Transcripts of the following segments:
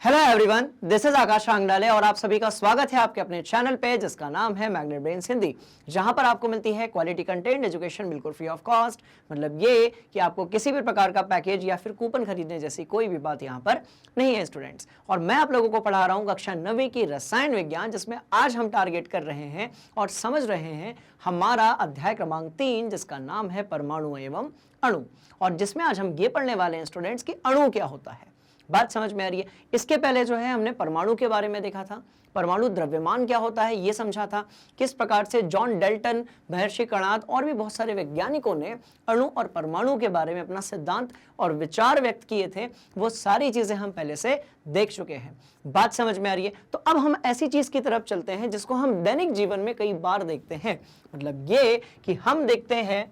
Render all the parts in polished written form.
Hello everyone, this is आकाश आंगडाले और आप सभी का स्वागत है आपके अपने चैनल पे जिसका नाम है मैग्नेट ब्रेन्स हिंदी, जहां पर आपको मिलती है क्वालिटी कंटेंट एजुकेशन बिल्कुल फ्री ऑफ कॉस्ट। मतलब ये कि आपको किसी भी प्रकार का पैकेज या फिर कूपन खरीदने जैसी कोई भी बात यहाँ पर नहीं है स्टूडेंट्स। और मैं आप लोगों को पढ़ा रहा हूँ कक्षा 9वीं की रसायन विज्ञान, जिसमें आज हम टारगेट कर रहे हैं और समझ रहे हैं हमारा अध्याय क्रमांक 3, जिसका नाम है परमाणु एवं अणु। और जिसमें आज हम ये पढ़ने वाले हैं स्टूडेंट्स कि अणु क्या होता है। बात समझ में आ रही है? इसके पहले जो है हमने परमाणु के बारे में देखा था, परमाणु द्रव्यमान क्या होता है ये समझा था, किस प्रकार से जॉन डाल्टन, महर्षि कर्णाद और भी बहुत सारे वैज्ञानिकों ने अणु और परमाणु के बारे में अपना सिद्धांत और विचार व्यक्त किए थे। वो सारी चीजें हम पहले से देख चुके हैं। बात समझ में आ रही है? तो अब हम ऐसी चीज की तरफ चलते हैं जिसको हम दैनिक जीवन में कई बार देखते हैं। मतलब ये कि हम देखते हैं,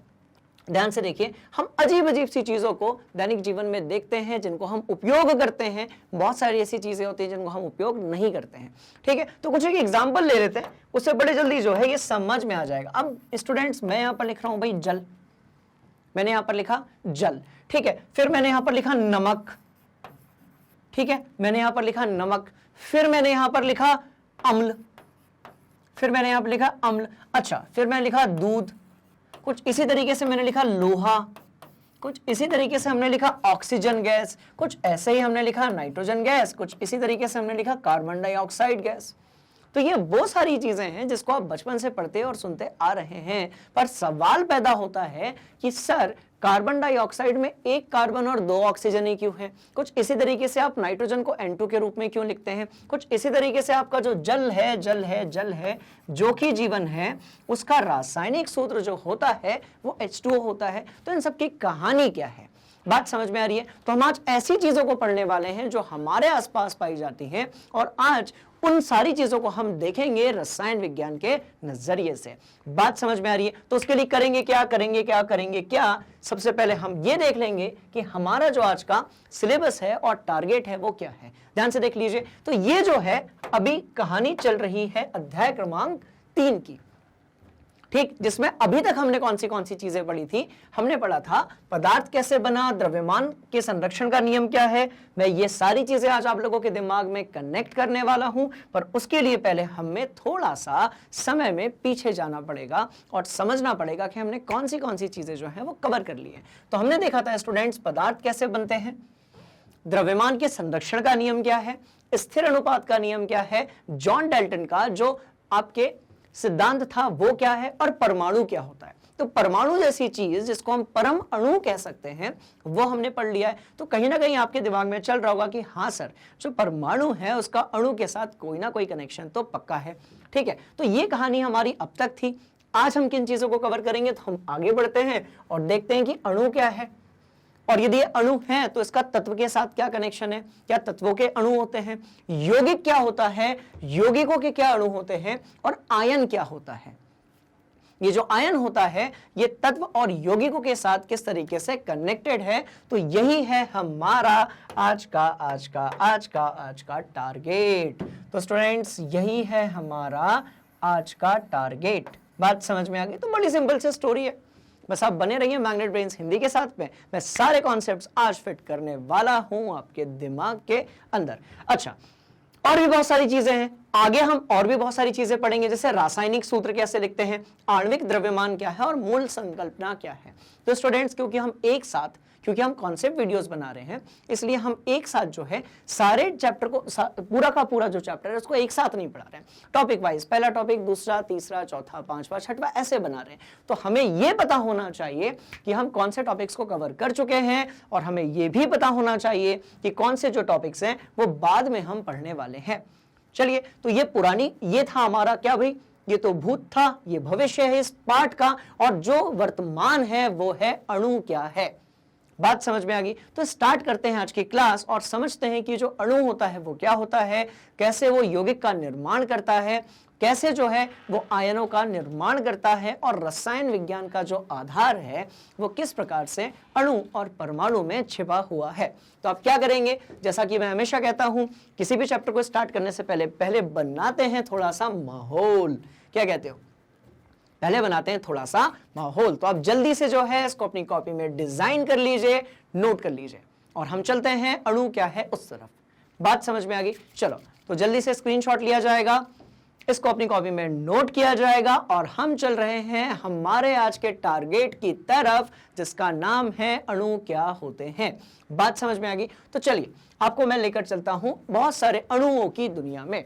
ध्यान से देखिए, हम अजीब अजीब सी चीजों को दैनिक जीवन में देखते हैं जिनको हम उपयोग करते हैं। बहुत सारी ऐसी चीजें होती हैं जिनको हम उपयोग नहीं करते हैं। ठीक है, तो कुछ एक एग्जांपल ले लेते हैं, उससे बड़े जल्दी जो है ये समझ में आ जाएगा। अब स्टूडेंट्स, मैं यहां पर लिख रहा हूं भाई जल, मैंने यहां पर लिखा जल। ठीक है, फिर मैंने यहां पर लिखा नमक। ठीक है, मैंने यहां पर लिखा नमक, फिर मैंने यहां पर लिखा अम्ल, फिर मैंने यहां पर लिखा अम्ल। अच्छा, फिर मैंने लिखा दूध, कुछ इसी तरीके से मैंने लिखा लोहा, कुछ इसी तरीके से हमने लिखा ऑक्सीजन गैस, कुछ ऐसे ही हमने लिखा नाइट्रोजन गैस, कुछ इसी तरीके से हमने लिखा कार्बन डाइऑक्साइड गैस। तो ये वो सारी चीजें हैं जिसको आप बचपन से पढ़ते और सुनते आ रहे हैं। पर सवाल पैदा होता है कि सर, कार्बन डाइऑक्साइड में एक कार्बन और 2 ऑक्सीजन ही क्यों है? कुछ इसी तरीके से आप नाइट्रोजन को N2 के रूप में क्यों लिखते हैं? कुछ इसी तरीके से आपका जो जल है जो कि जीवन है, उसका रासायनिक सूत्र जो होता है वो H2O होता है। तो इन सब की कहानी क्या है? बात समझ में आ रही है? तो हम आज ऐसी चीजों को पढ़ने वाले हैं जो हमारे आसपास पाई जाती हैं, और आज उन सारी चीजों को हम देखेंगे रसायन विज्ञान के नजरिए से। बात समझ में आ रही है? तो उसके लिए करेंगे क्या? सबसे पहले हम ये देख लेंगे कि हमारा जो आज का सिलेबस है और टारगेट है वो क्या है। ध्यान से देख लीजिए। तो ये जो है अभी कहानी चल रही है अध्याय क्रमांक 3 की, ठीक, जिसमें अभी तक हमने कौन सी चीजें पढ़ी थी? हमने पढ़ा था पदार्थ कैसे बना, द्रव्यमान के संरक्षण का नियम क्या है। मैं ये सारी चीजें आज आप लोगों के दिमाग में कनेक्ट करने वाला हूं, पर उसके लिए पहले हमें थोड़ा सा समय में पीछे जाना पड़ेगा और समझना पड़ेगा कि हमने कौन सी चीजें जो है वो कवर कर ली है। तो हमने देखा था स्टूडेंट्स, पदार्थ कैसे बनते हैं, द्रव्यमान के संरक्षण का नियम क्या है, स्थिर अनुपात का नियम क्या है, जॉन डाल्टन का जो आपके सिद्धांत था वो क्या है, और परमाणु क्या होता है। तो परमाणु जैसी चीज जिसको हम परम अणु कह सकते हैं वो हमने पढ़ लिया है। तो कहीं ना कहीं आपके दिमाग में चल रहा होगा कि हाँ सर, जो परमाणु है उसका अणु के साथ कोई ना कोई कनेक्शन तो पक्का है। ठीक है, तो ये कहानी हमारी अब तक थी। आज हम किन चीजों को कवर करेंगे? तो हम आगे बढ़ते हैं और देखते हैं कि अणु क्या है, और यदि अणु है तो इसका तत्व के साथ क्या कनेक्शन है, क्या तत्वों के अणु होते हैं, यौगिक क्या होता है, यौगिकों के क्या अणु होते हैं, और आयन क्या होता है। ये जो आयन होता है ये तत्व और यौगिकों के साथ किस तरीके से कनेक्टेड है। तो यही है हमारा आज का टारगेट। तो स्टूडेंट्स, यही है हमारा आज का टारगेट। बात समझ में आ गई? तो बड़ी सिंपल सी स्टोरी है, बस आप बने रहिए मैग्नेट ब्रेन्स हिंदी के साथ में। मैं सारे कॉन्सेप्ट्स आज फिट करने वाला हूं आपके दिमाग के अंदर। अच्छा, और भी बहुत सारी चीजें हैं, आगे हम और भी बहुत सारी चीजें पढ़ेंगे, जैसे रासायनिक सूत्र कैसे लिखते हैं, आणविक द्रव्यमान क्या है और मूल संकल्पना क्या है। तो स्टूडेंट्स, क्योंकि हम कॉन्सेप्ट वीडियोस बना रहे हैं, इसलिए हम एक साथ जो है सारे चैप्टर को पूरा का पूरा जो चैप्टर है उसको एक साथ नहीं पढ़ा रहे हैं, टॉपिक वाइज, पहला टॉपिक, दूसरा, तीसरा, चौथा, पांचवा, छठवा, ऐसे बना रहे हैं। तो हमें यह पता होना चाहिए कि हम कौन से टॉपिक्स को कवर कर चुके हैं, और हमें यह भी पता होना चाहिए कि कौन से जो टॉपिक्स हैं वो बाद में हम पढ़ने वाले हैं। चलिए, तो ये था हमारा क्या भाई, ये तो भूत था, ये भविष्य है इस पाठ का, और जो वर्तमान है वो है अणु क्या है। बात समझ में आ गई? तो स्टार्ट करते हैं आज की क्लास और समझते हैं कि जो अणु होता है वो क्या होता है, कैसे वो यौगिक का निर्माण करता है, कैसे जो है वो आयनों का निर्माण करता है, और रसायन विज्ञान का जो आधार है वो किस प्रकार से अणु और परमाणु में छिपा हुआ है। तो आप क्या करेंगे, जैसा कि मैं हमेशा कहता हूं, किसी भी चैप्टर को स्टार्ट करने से पहले बनाते हैं थोड़ा सा माहौल। क्या कहते हो? पहले बनाते हैं थोड़ा सा माहौल। तो आप जल्दी से जो है इसको अपनी कॉपी में डिजाइन कर लीजिए, नोट कर लीजिए, और हम चलते हैं अणु क्या है उस तरफ। बात समझ में आ गई? चलो तो जल्दी से स्क्रीनशॉट लिया जाएगा, इसको अपनी कॉपी में नोट किया जाएगा और हम चल रहे हैं हमारे आज के टारगेट की तरफ, जिसका नाम है अणु क्या होते हैं। बात समझ में आ गई? तो चलिए आपको मैं लेकर चलता हूं बहुत सारे अणुओं की दुनिया में।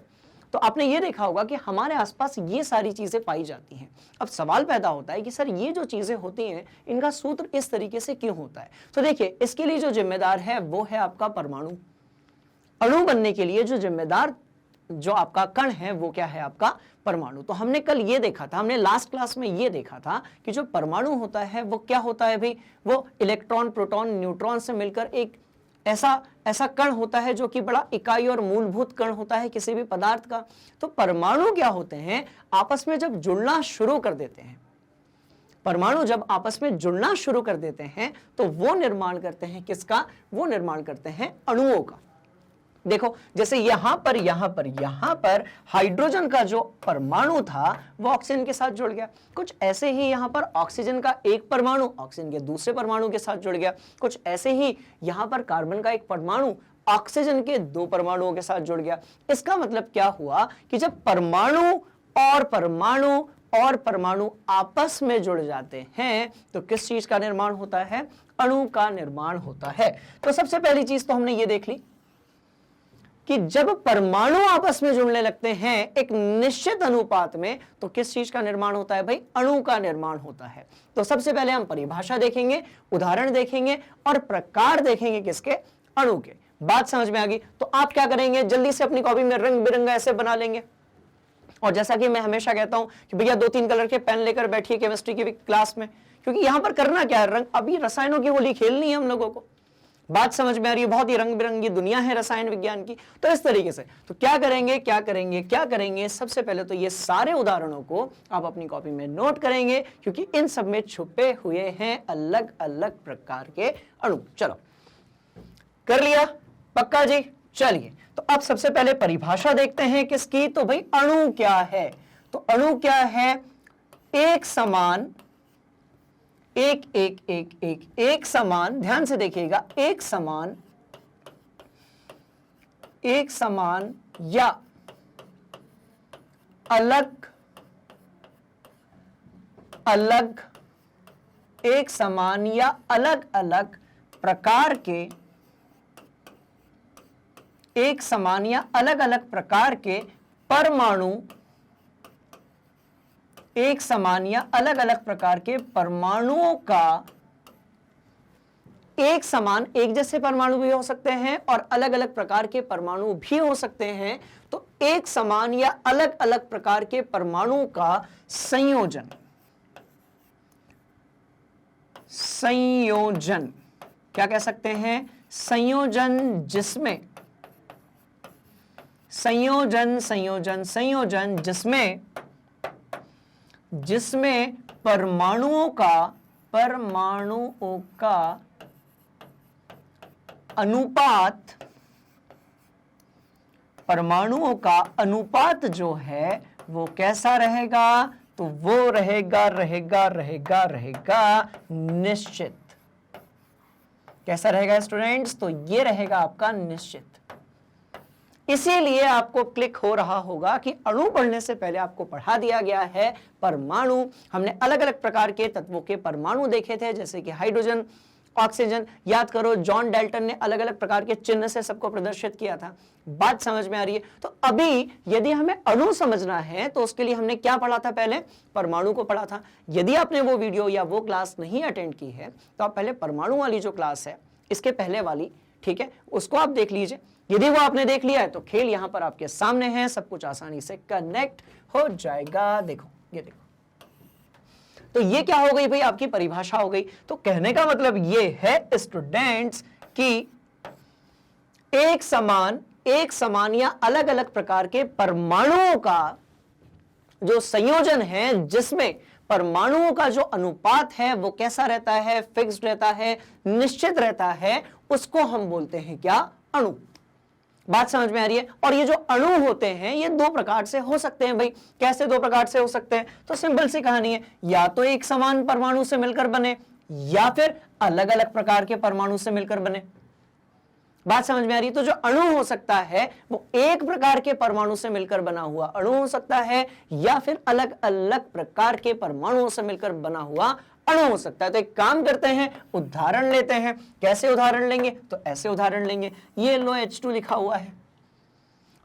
तो आपने ये देखा होगा कि हमारे आसपास ये सारी चीजें पाई जाती हैं। अब सवाल पैदा होता है कि सर ये जो चीजें होती हैं इनका सूत्र इस तरीके से क्यों होता है? तो देखिए, इसके लिए जो जिम्मेदार है वो है आपका परमाणु। अणु बनने के लिए जो जिम्मेदार जो आपका कण है वो क्या है? आपका परमाणु। तो हमने कल ये देखा था, हमने लास्ट क्लास में ये देखा था कि जो परमाणु होता है वो क्या होता है भाई? वो इलेक्ट्रॉन, प्रोटॉन, न्यूट्रॉन से मिलकर एक ऐसा कण होता है जो कि बड़ा इकाई और मूलभूत कण होता है किसी भी पदार्थ का। तो परमाणु क्या होते हैं? आपस में जब जुड़ना शुरू कर देते हैं, परमाणु जब आपस में जुड़ना शुरू कर देते हैं तो वो निर्माण करते हैं किसका? वो निर्माण करते हैं अणुओं का। देखो, जैसे यहां पर हाइड्रोजन का जो परमाणु था वो ऑक्सीजन के साथ जुड़ गया। कुछ ऐसे ही यहां पर ऑक्सीजन का एक परमाणु ऑक्सीजन के दूसरे परमाणु के साथ जुड़ गया। कुछ ऐसे ही यहां पर कार्बन का एक परमाणु ऑक्सीजन के दो परमाणुओं के साथ जुड़ गया। इसका मतलब क्या हुआ कि जब परमाणु और परमाणु आपस में जुड़ जाते हैं तो किस चीज का निर्माण होता है? अणु का निर्माण होता है। तो सबसे पहली चीज तो हमने ये देख ली कि जब परमाणु आपस में जुड़ने लगते हैं एक निश्चित अनुपात में तो किस चीज का निर्माण होता है भाई? अणु का निर्माण होता है। तो सबसे पहले हम परिभाषा देखेंगे, उदाहरण देखेंगे और प्रकार देखेंगे किसके? अणु के। बात समझ में आ गई? तो आप क्या करेंगे, जल्दी से अपनी कॉपी में रंग बिरंगा ऐसे बना लेंगे। और जैसा कि मैं हमेशा कहता हूं कि भैया 2-3 कलर के पेन लेकर बैठिए केमिस्ट्री की क्लास में, क्योंकि यहां पर करना क्या है? रंग, अभी रसायनों की होली खेलनी है हम लोगों को। बात समझ में आ रही है? बहुत ही रंग बिरंगी दुनिया है रसायन विज्ञान की। तो इस तरीके से तो क्या करेंगे? सबसे पहले तो ये सारे उदाहरणों को आप अपनी कॉपी में नोट करेंगे, क्योंकि इन सब में छुपे हुए हैं अलग अलग प्रकार के अणु। चलो, कर लिया? पक्का जी? चलिए, तो अब सबसे पहले परिभाषा देखते हैं किसकी। तो भाई अणु क्या है? तो अणु क्या है? एक समान, एक समान, ध्यान से देखिएगा, एक समान या अलग अलग, एक समान या अलग अलग प्रकार के, एक समान या अलग अलग प्रकार के परमाणु, एक समान या अलग अलग प्रकार के परमाणुओं का, एक समान एक जैसे परमाणु भी हो सकते हैं और अलग अलग प्रकार के परमाणु भी हो सकते हैं। तो एक समान या अलग अलग प्रकार के परमाणुओं का संयोजन, क्या कह सकते हैं? संयोजन, जिसमें परमाणुओं का अनुपात जो है वो कैसा रहेगा? तो वो रहेगा निश्चित। कैसा रहेगा स्टूडेंट्स? तो ये रहेगा आपका निश्चित। इसीलिए आपको क्लिक हो रहा होगा कि अणु पढ़ने से पहले आपको पढ़ा दिया गया है परमाणु। हमने अलग अलग प्रकार के तत्वों के परमाणु देखे थे, जैसे कि हाइड्रोजन, ऑक्सीजन। याद करो, जॉन डाल्टन ने अलग अलग प्रकार के चिन्ह से सबको प्रदर्शित किया था। बात समझ में आ रही है? तो अभी यदि हमें अणु समझना है तो उसके लिए हमने क्या पढ़ा था? पहले परमाणु को पढ़ा था। यदि आपने वो वीडियो या वो क्लास नहीं अटेंड की है तो आप पहले परमाणु वाली जो क्लास है, इसके पहले वाली, ठीक है, उसको आप देख लीजिए। यदि वो आपने देख लिया है तो खेल यहां पर आपके सामने है, सब कुछ आसानी से कनेक्ट हो जाएगा। देखो, ये देखो, तो ये क्या हो गई भाई? आपकी परिभाषा हो गई। तो कहने का मतलब ये है स्टूडेंट्स कि एक समान या अलग अलग प्रकार के परमाणुओं का जो संयोजन है, जिसमें परमाणुओं का जो अनुपात है वो कैसा रहता है? फिक्स्ड रहता है, निश्चित रहता है, उसको हम बोलते हैं क्या? अणु। बात समझ में आ रही है? और ये जो अणु होते हैं ये दो प्रकार से हो सकते हैं भाई। कैसे दो प्रकार से हो सकते हैं? तो सिंपल सी कहानी है, या तो एक समान परमाणु से मिलकर बने या फिर अलग अलग प्रकार के परमाणु से मिलकर बने। बात समझ में आ रही है? तो जो अणु हो सकता है वो एक प्रकार के परमाणु से मिलकर बना हुआ अणु हो सकता है, या फिर अलग अलग प्रकार के परमाणुओं से मिलकर बना हुआ अणु हो सकता है। तो एक काम करते हैं, उदाहरण लेते हैं। कैसे उदाहरण लेंगे? तो ऐसे उदाहरण लेंगे। ये लो H2 लिखा हुआ है।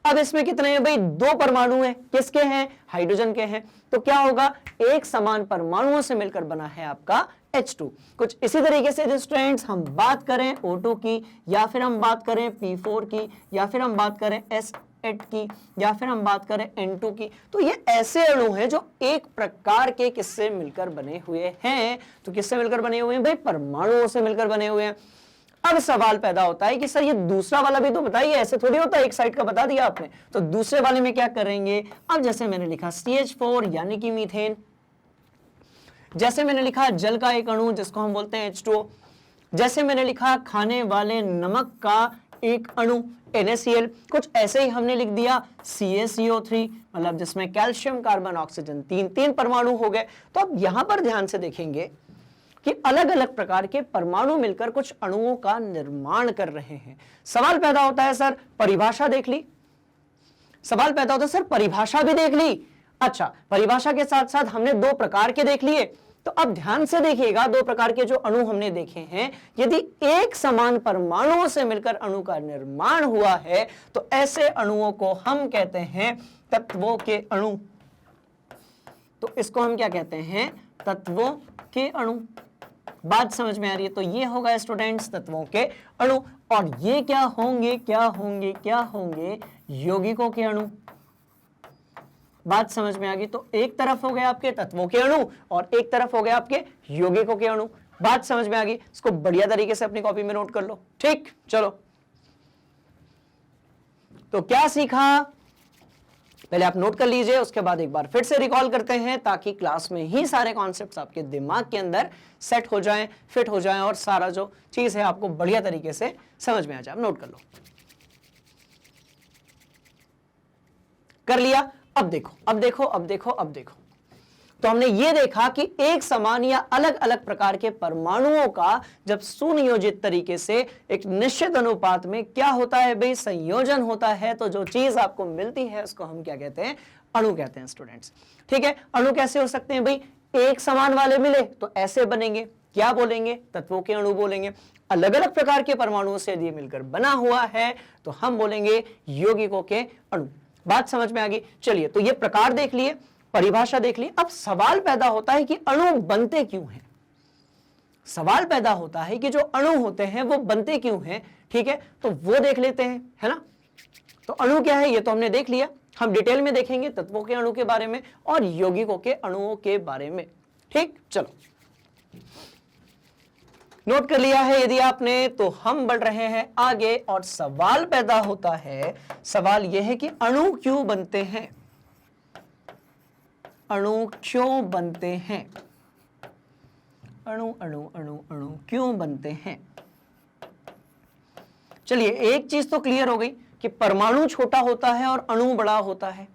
अब इसमें कितने हैं भाई? 2 परमाणु हैं। किसके हैं? हाइड्रोजन के हैं। तो क्या होगा? एक समान परमाणुओं से मिलकर बना है आपका H2। कुछ इसी तरीके से स्टूडेंट्स हम बात करें O2 की, या फिर हम बात करें P4 की, या फिर हम बात करें S8 की, या फिर हम बात करें N2 की, तो ये ऐसे अणु हैं जो एक प्रकार के किससे मिलकर बने हुए हैं? तो किससे मिलकर बने हुए हैं भाई? परमाणुओं से मिलकर बने हुए हैं। अब सवाल पैदा होता है कि सर ये दूसरा वाला भी तो बताइए, ऐसे थोड़ी होता है, एक साइड का बता दिया आपने, तो दूसरे वाले में क्या करेंगे? अब जैसे मैंने लिखा CH4 यानी कि मीथेन, जैसे मैंने लिखा जल का एक अणु जिसको हम बोलते हैं H2O, जैसे मैंने लिखा खाने वाले नमक का एक अणु NaCl, कुछ ऐसे ही हमने लिख दिया CaCO3, मतलब जिसमें कैल्शियम कार्बन ऑक्सीजन तीन परमाणु हो गए। तो अब यहां पर ध्यान से देखेंगे कि अलग अलग प्रकार के परमाणु मिलकर कुछ अणुओं का निर्माण कर रहे हैं। सवाल पैदा होता है सर परिभाषा देख ली, सवाल पैदा होता है सर परिभाषा भी देख ली। अच्छा, परिभाषा के साथ साथ हमने 2 प्रकार के देख लिए। तो अब ध्यान से देखिएगा, 2 प्रकार के जो अणु हमने देखे हैं, यदि एक समान परमाणुओं से मिलकर अणु का निर्माण हुआ है तो ऐसे अणुओं को हम कहते हैं तत्वों के अणु। तो इसको हम क्या कहते हैं? तत्वों के अणु। बात समझ में आ रही है? तो ये होगा स्टूडेंट्स तत्वों के अणु, और ये क्या होंगे? क्या होंगे? क्या होंगे? यौगिकों के अणु। बात समझ में आ गई? तो एक तरफ हो गए आपके तत्वों के अणु और एक तरफ हो गए आपके यौगिकों के अणु। बात समझ में आ गई? इसको बढ़िया तरीके से अपनी कॉपी में नोट कर लो। ठीक, चलो। तो क्या सीखा पहले आप नोट कर लीजिए, उसके बाद एक बार फिर से रिकॉल करते हैं ताकि क्लास में ही सारे कॉन्सेप्ट्स आपके दिमाग के अंदर सेट हो जाएं, फिट हो जाएं, और सारा जो चीज है आपको बढ़िया तरीके से समझ में आ जाए। नोट कर लो। कर लिया? अब देखो, अब देखो, अब देखो, अब देखो। तो हमने ये देखा कि एक समान या अलग अलग प्रकार के परमाणुओं का जब सुनियोजित तरीके से एक निश्चित अनुपात में क्या होता है भाई? संयोजन होता है। तो जो चीज आपको मिलती है उसको हम क्या कहते हैं? अणु कहते हैं स्टूडेंट्स। ठीक है, अणु कैसे हो सकते हैं भाई? एक समान वाले मिले तो ऐसे बनेंगे, क्या बोलेंगे? तत्वों के अणु बोलेंगे। अलग अलग प्रकार के परमाणुओं से यदि मिलकर बना हुआ है तो हम बोलेंगे यौगिकों के अणु। बात समझ में आ गई? चलिए, तो ये प्रकार देख लिए, परिभाषा देख ली। अब सवाल पैदा होता है कि अणु बनते क्यों हैं? सवाल पैदा होता है कि जो अणु होते हैं वो बनते क्यों हैं? ठीक है, तो वो देख लेते हैं, है ना। तो अणु क्या है ये तो हमने देख लिया, हम डिटेल में देखेंगे तत्वों के अणु के बारे में और यौगिकों के अणुओं के बारे में। ठीक, चलो नोट कर लिया है यदि आपने, तो हम बढ़ रहे हैं आगे। और सवाल पैदा होता है, सवाल यह है कि अणु क्यों बनते हैं? अणु क्यों बनते हैं? अणु अणु अणु अणु क्यों बनते हैं? चलिए, एक चीज तो क्लियर हो गई कि परमाणु छोटा होता है और अणु बड़ा होता है।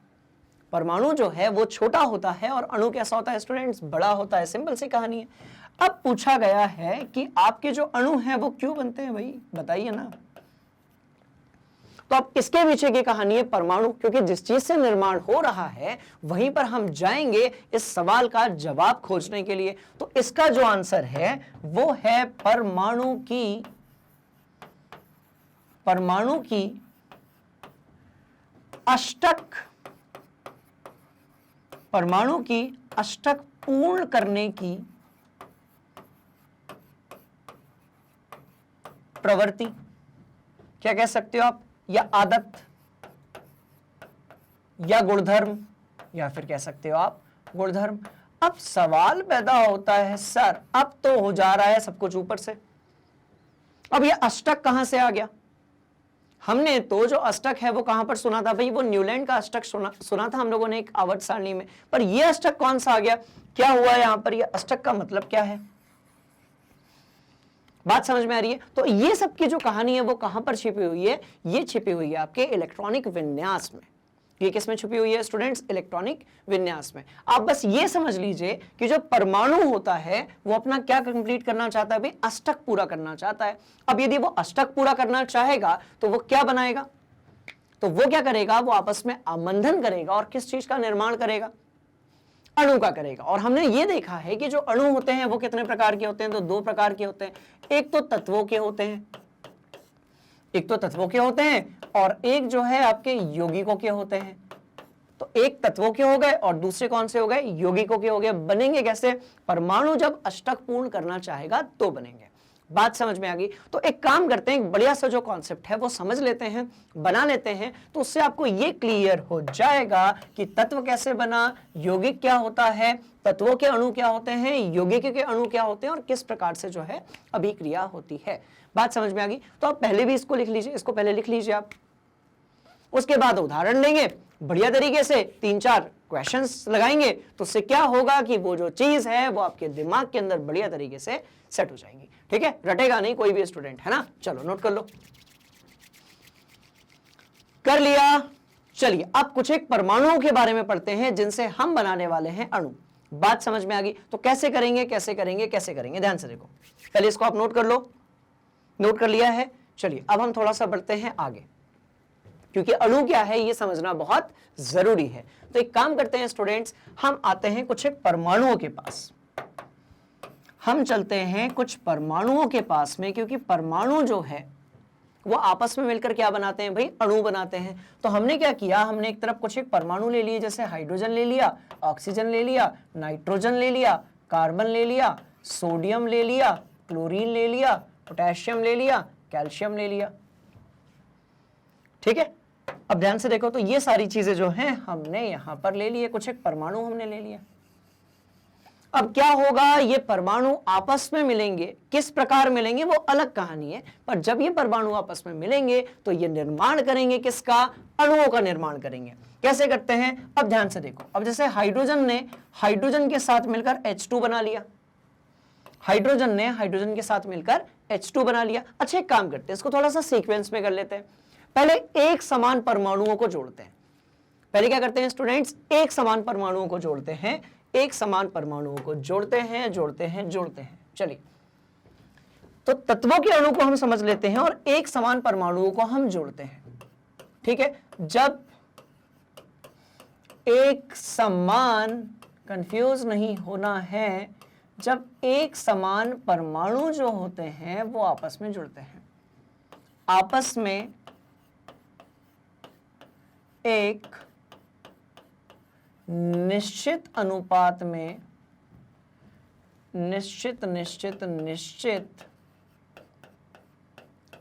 परमाणु जो है वो छोटा होता है और अणु कैसा होता है स्टूडेंट्स? बड़ा होता है। सिंपल सी कहानी है। अब पूछा गया है कि आपके जो अणु हैं वो क्यों बनते हैं भाई? बताइए ना। तो अब इसके पीछे की कहानी है परमाणु, क्योंकि जिस चीज से निर्माण हो रहा है वहीं पर हम जाएंगे इस सवाल का जवाब खोजने के लिए। तो इसका जो आंसर है वो है परमाणु की अष्टक, परमाणु की अष्टक पूर्ण करने की प्रवृत्ति, क्या कह सकते हो आप, या आदत, या गुणधर्म, या फिर कह सकते हो आप गुणधर्म। अब सवाल पैदा होता है सर अब तो हो जा रहा है सब कुछ ऊपर से, अब ये अष्टक कहां से आ गया? हमने तो जो अष्टक है वो कहां पर सुना था भाई? वो न्यूलैंड का अष्टक सुना था हम लोगों ने एक आवर्त सारणी में, पर ये अष्टक कौन सा आ गया? क्या हुआ यहां पर? ये अष्टक का मतलब क्या है? बात समझ में आ रही है? तो ये सब की जो कहानी है वो कहां पर छिपी हुई है? ये छिपी हुई है आपके इलेक्ट्रॉनिक विन्यास में। ये किस में छुपी हुई है स्टूडेंट्स? इलेक्ट्रॉनिक विन्यास में। आप बस ये समझ लीजिए कि जो परमाणु होता है वो अपना क्या कंप्लीट करना चाहता है भाई? अष्टक पूरा करना चाहता है। अब यदि वो अष्टक पूरा करना चाहेगा तो वो क्या बनाएगा? तो वो क्या करेगा? वो आपस में आबंधन करेगा और किस चीज का निर्माण करेगा? अणु का करेगा। और हमने ये देखा है कि जो अणु होते हैं वो कितने प्रकार के होते हैं? तो दो प्रकार के होते हैं। एक तो तत्वों के होते हैं, एक तो तत्वों के होते हैं और एक जो है आपके यौगिकों के होते हैं। तो एक तत्वों के हो गए और दूसरे कौन से हो गए? यौगिकों के हो गए। बनेंगे कैसे? परमाणु जब अष्टक पूर्ण करना चाहेगा तो बनेंगे। बात समझ में आ गई? तो एक काम करते हैं, एक बढ़िया सा जो कॉन्सेप्ट है वो समझ लेते हैं, बना लेते हैं, तो उससे आपको ये क्लियर हो जाएगा कि तत्व कैसे बना, यौगिक क्या होता है, तत्वों के अणु क्या होते हैं, यौगिक के अणु क्या होते हैं और किस प्रकार से जो है अभिक्रिया होती है। बात समझ में आ गई? तो आप पहले भी इसको लिख लीजिए, इसको पहले लिख लीजिए आप, उसके बाद उदाहरण लेंगे, बढ़िया तरीके से 3-4 क्वेश्चंस लगाएंगे, तो उससे क्या होगा कि वो जो चीज है वो आपके दिमाग के अंदर बढ़िया तरीके से सेट हो जाएंगी। ठीक है, रटेगा नहीं कोई भी स्टूडेंट, है ना? चलो नोट कर लो, कर लिया। चलिए अब कुछ एक परमाणुओं के बारे में पढ़ते हैं जिनसे हम बनाने वाले हैं अणु। बात समझ में आ गई? तो कैसे करेंगे, कैसे करेंगे, कैसे करेंगे? ध्यान से देखो, पहले इसको आप नोट कर लो। नोट कर लिया है? चलिए अब हम थोड़ा सा बढ़ते हैं आगे, क्योंकि अणु क्या है ये समझना बहुत जरूरी है। तो एक काम करते हैं स्टूडेंट्स, हम आते हैं कुछ एक परमाणुओं के पास, हम चलते हैं कुछ परमाणुओं के पास में, क्योंकि परमाणु जो है वो आपस में मिलकर क्या बनाते हैं भाई? अणु बनाते हैं। तो हमने क्या किया, हमने एक तरफ कुछ एक परमाणु ले लिए, जैसे हाइड्रोजन ले लिया, ऑक्सीजन ले लिया, नाइट्रोजन ले लिया, कार्बन ले लिया, सोडियम ले लिया, क्लोरीन ले लिया, पोटेशियम ले लिया, कैल्शियम ले लिया। ठीक है, अब ध्यान से देखो, तो ये सारी चीजें जो हैं हमने यहां पर ले लिए, कुछ एक परमाणु हमने ले लिया। अब क्या होगा, ये परमाणु आपस में मिलेंगे, किस प्रकार मिलेंगे वो अलग कहानी है, पर जब ये परमाणु आपस में मिलेंगे तो ये निर्माण करेंगे किसका? अणुओं का निर्माण करेंगे। कैसे करते हैं? अब ध्यान से देखो, अब जैसे हाइड्रोजन ने हाइड्रोजन के साथ मिलकर H2 बना लिया, हाइड्रोजन ने हाइड्रोजन के साथ मिलकर H2 बना लिया। अच्छा एक काम करते हैं, इसको थोड़ा सा सीक्वेंस में कर लेते हैं। पहले एक समान परमाणुओं को जोड़ते हैं। पहले क्या करते हैं स्टूडेंट्स? एक समान परमाणुओं को जोड़ते हैं, एक समान परमाणुओं को जोड़ते हैं, जोड़ते हैं, जोड़ते हैं। चलिए, तो तत्वों के अणु को हम समझ लेते हैं और एक समान परमाणुओं को हम जोड़ते हैं। ठीक है, जब एक समान, कंफ्यूज नहीं होना है, जब एक समान परमाणु जो होते हैं वो आपस में जुड़ते हैं, आपस में एक निश्चित अनुपात में, निश्चित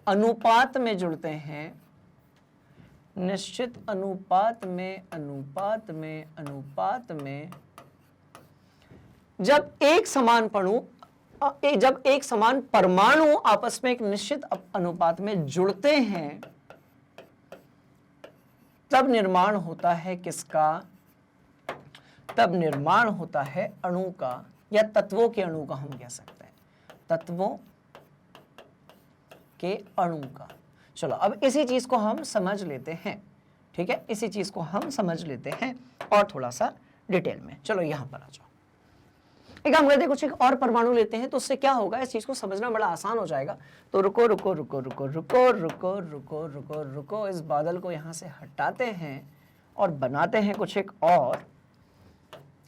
अनुपात में जुड़ते हैं, निश्चित अनुपात में जब एक समान परमाणु आपस में एक निश्चित अनुपात में जुड़ते हैं, तब निर्माण होता है किसका? तब निर्माण होता है अणु का, या तत्वों के अणु का हम कह सकते हैं, तत्वों के अणु का। चलो अब इसी चीज को हम समझ लेते हैं। ठीक है, इसी चीज को हम समझ लेते हैं और थोड़ा सा डिटेल में। चलो यहां पर आ जाओ, एक काम करते हैं, कुछ एक और परमाणु लेते हैं, तो उससे क्या होगा, इस चीज को समझना बड़ा आसान हो जाएगा। तो रुको रुको रुको रुको रुको रुको रुको रुको रुको, इस बादल को यहां से हटाते हैं और बनाते हैं कुछ एक और,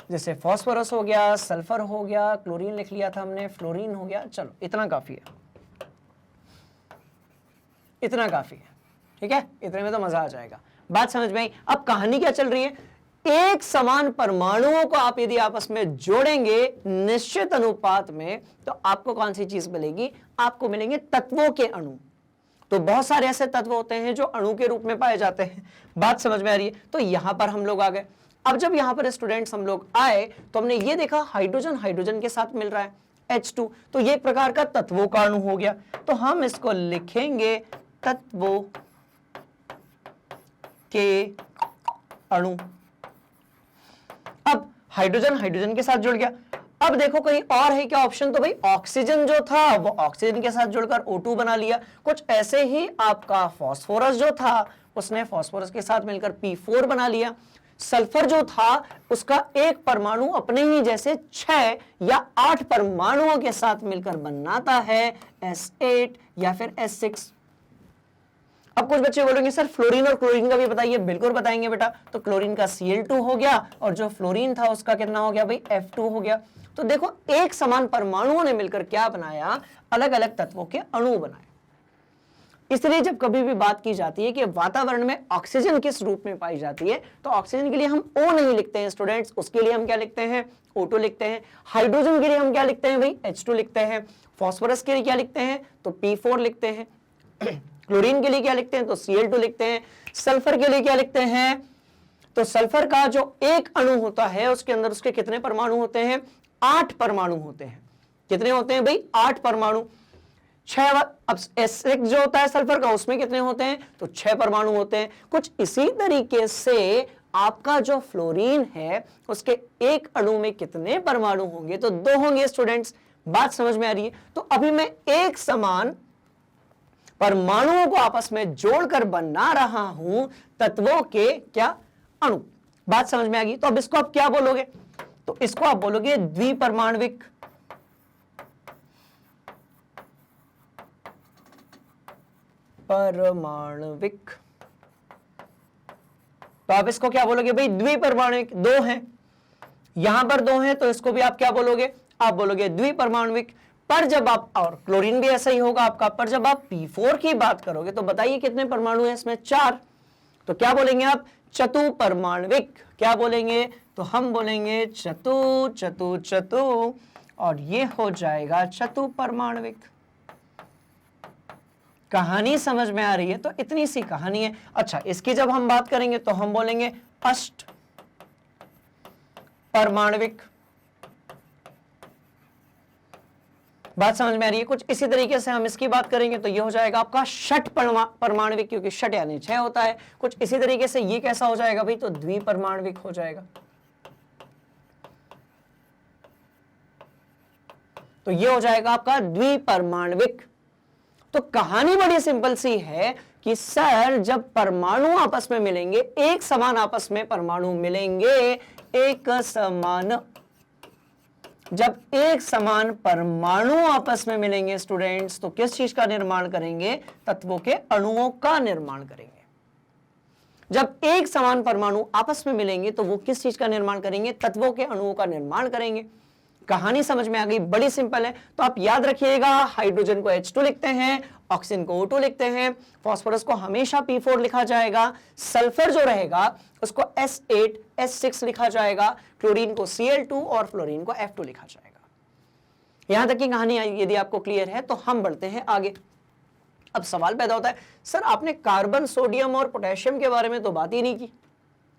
जैसे फास्फोरस हो गया, सल्फर हो गया, क्लोरीन लिख लिया था हमने, फ्लोरीन हो गया। चलो इतना काफी है, इतना काफी है। ठीक है, इतने में तो मजा आ जाएगा। बात समझ में आई? अब कहानी क्या चल रही है, एक समान परमाणुओं को आप यदि आपस में जोड़ेंगे निश्चित अनुपात में, तो आपको कौन सी चीज मिलेगी? आपको मिलेंगे तत्वों के अणु। तो बहुत सारे ऐसे तत्व होते हैं जो अणु के रूप में पाए जाते हैं। बात समझ में आ रही है? तो यहां पर हम लोग आ गए। अब जब यहां पर स्टूडेंट्स हम लोग आए तो हमने ये देखा हाइड्रोजन हाइड्रोजन के साथ मिल रहा है H2, तो ये एक प्रकार का तत्वों का अणु हो गया। तो हम इसको लिखेंगे तत्वों के अणु। अब हाइड्रोजन हाइड्रोजन के साथ जुड़ गया, अब देखो कहीं और है क्या ऑप्शन, तो भाई ऑक्सीजन जो था वो ऑक्सीजन के साथ जुड़कर O2 बना लिया। कुछ ऐसे ही आपका फास्फोरस जो था उसने फास्फोरस के साथ मिलकर P4 बना लिया। सल्फर जो था उसका एक परमाणु अपने ही जैसे 6 या 8 परमाणुओं के साथ मिलकर बनाता है S8 या फिर S6। अब कुछ बच्चे बोलेंगे सर फ्लोरीन और क्लोरीन का भी बताइए। बिल्कुल बताएंगे बेटा। तो क्लोरीन का Cl2 हो गया और जो फ्लोरीन था उसका कितना हो गया भाई F2 हो गया। तो देखो एक समान परमाणुओं ने मिलकर क्या बनाया, अलग अलग तत्वों के अणु बनाए। इसलिए जब कभी भी बात की जाती है कि वातावरण में ऑक्सीजन किस रूप में पाई जाती है, तो ऑक्सीजन के लिए हम O नहीं लिखते हैं स्टूडेंट्स, उसके लिए हम क्या लिखते हैं, O2 लिखते हैं। हाइड्रोजन के लिए हम क्या लिखते हैं भाई, H2 लिखते हैं। फास्फोरस के लिए क्या लिखते हैं, तो P4 लिखते हैं। क्लोरीन के लिए क्या लिखते हैं, तो Cl2 लिखते हैं। सल्फर के लिए क्या लिखते हैं, तो सल्फर का जो एक अणु होता है उसके अंदर उसके कितने परमाणु होते हैं, 8 परमाणु होते हैं। कितने होते हैं भाई, 8 परमाणु। 6 अब S6 जो होता है सल्फर का उसमें कितने होते हैं, तो 6 परमाणु होते हैं। कुछ इसी तरीके से आपका जो फ्लोरीन है उसके एक अणु में कितने परमाणु होंगे, तो 2 होंगे स्टूडेंट्स। बात समझ में आ रही है। तो अभी मैं एक समान परमाणुओं को आपस में जोड़कर बना रहा हूं तत्वों के क्या, अणु। बात समझ में आ गई। तो अब इसको आप क्या बोलोगे, तो इसको आप बोलोगे द्विपरमाणविक। परमाणविक। तो आप इसको क्या बोलोगे भाई, द्विपरमाणविक। 2 हैं, यहां पर 2 हैं तो इसको भी आप क्या बोलोगे, आप बोलोगे द्विपरमाणविक। पर जब आप, और क्लोरीन भी ऐसा ही होगा आपका, पर जब आप P4 की बात करोगे तो बताइए कितने परमाणु हैं इसमें, 4। तो क्या बोलेंगे आप, चतुपरमाणविक। क्या बोलेंगे, तो हम बोलेंगे चतु चतु चतु, और ये हो जाएगा चतुपरमाणविक। कहानी समझ में आ रही है। तो इतनी सी कहानी है। अच्छा, इसकी जब हम बात करेंगे तो हम बोलेंगे अष्ट परमाणविक। बात समझ में आ रही है। कुछ इसी तरीके से हम इसकी बात करेंगे तो ये हो जाएगा आपका षट परमाणविक, क्योंकि षट यानी 6 होता है। कुछ इसी तरीके से ये कैसा हो जाएगा भाई, तो द्विपरमाणविक हो जाएगा। तो ये हो जाएगा आपका द्विपरमाणविक। तो कहानी बड़ी सिंपल सी है कि सर जब परमाणु आपस में मिलेंगे, एक समान आपस में परमाणु मिलेंगे, एक समान, जब एक समान परमाणु आपस में मिलेंगे स्टूडेंट्स, तो किस चीज का निर्माण करेंगे, तत्वों के अणुओं का निर्माण करेंगे। जब एक समान परमाणु आपस में मिलेंगे तो वो किस चीज का निर्माण करेंगे, तत्वों के अणुओं का निर्माण करेंगे। कहानी समझ में आ गई, बड़ी सिंपल है। तो आप याद रखिएगा, हाइड्रोजन को H2 लिखते हैं, ऑक्सीजन को O2 लिखते हैं, फास्फोरस को हमेशा P4 लिखा जाएगा, सल्फर जो रहेगा उसको S8 S6 लिखा जाएगा, क्लोरीन को Cl2 और फ्लोरीन को F2 लिखा जाएगा। यहां तक की कहानी यदि आपको क्लियर है तो हम बढ़ते हैं आगे। अब सवाल पैदा होता है, सर आपने कार्बन, सोडियम और पोटेशियम के बारे में तो बात ही नहीं की,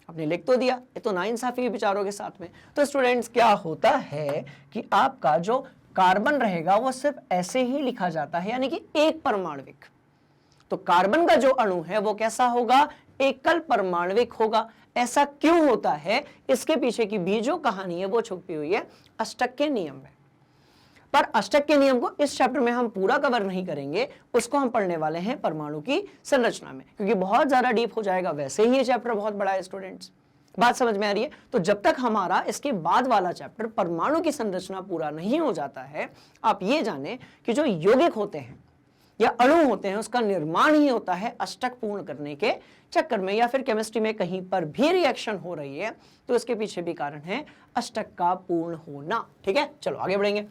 आपने लिख तो दिया, ये तो नाइंसाफी विचारों के साथ में। तो स्टूडेंट्स क्या होता है कि आपका जो कार्बन रहेगा वो सिर्फ ऐसे ही लिखा जाता है, यानी कि एक परमाणविक। तो कार्बन का जो अणु है वो कैसा होगा, एकल परमाणविक होगा। ऐसा क्यों होता है, इसके पीछे की भी जो कहानी है वो छुपी हुई है अष्टक के नियम में। पर अष्टक के नियम को इस चैप्टर में हम पूरा कवर नहीं करेंगे, उसको हम पढ़ने वाले हैं परमाणु की संरचना में, क्योंकि बहुत ज्यादा डीप हो जाएगा। वैसे ही ये चैप्टर बहुत बड़ा है स्टूडेंट्स। बात समझ में आ रही है। तो जब तक हमारा इसके बाद वाला चैप्टर परमाणु की संरचना पूरा नहीं हो जाता है, आप ये जाने कि जो यौगिक होते हैं या अणु होते हैं उसका निर्माण ही होता है अष्टक पूर्ण करने के चक्कर में, या फिर केमिस्ट्री में कहीं पर भी रिएक्शन हो रही है तो इसके पीछे भी कारण है अष्टक का पूर्ण होना। ठीक है, चलो आगे बढ़ेंगे।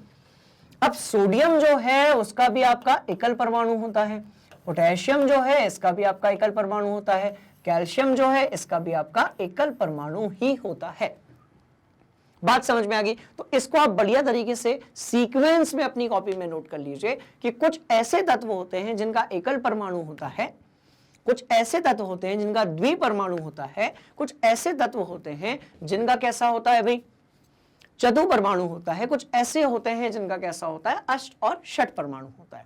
अब सोडियम जो है उसका भी आपका एकल परमाणु होता है, पोटेशियम जो है इसका भी आपका एकल परमाणु होता है, कैल्शियम जो है इसका भी आपका एकल परमाणु ही होता है। बात समझ में आ गई। तो इसको आप बढ़िया तरीके से सीक्वेंस में अपनी कॉपी में नोट कर लीजिए कि कुछ ऐसे तत्व होते हैं जिनका एकल परमाणु होता है, कुछ ऐसे तत्व होते हैं जिनका द्विपरमाणु होता है, कुछ ऐसे तत्व होते हैं जिनका कैसा होता है भाई, चतुपरमाणु होता है, कुछ ऐसे होते हैं जिनका कैसा होता है, अष्ट और षट परमाणु होता है।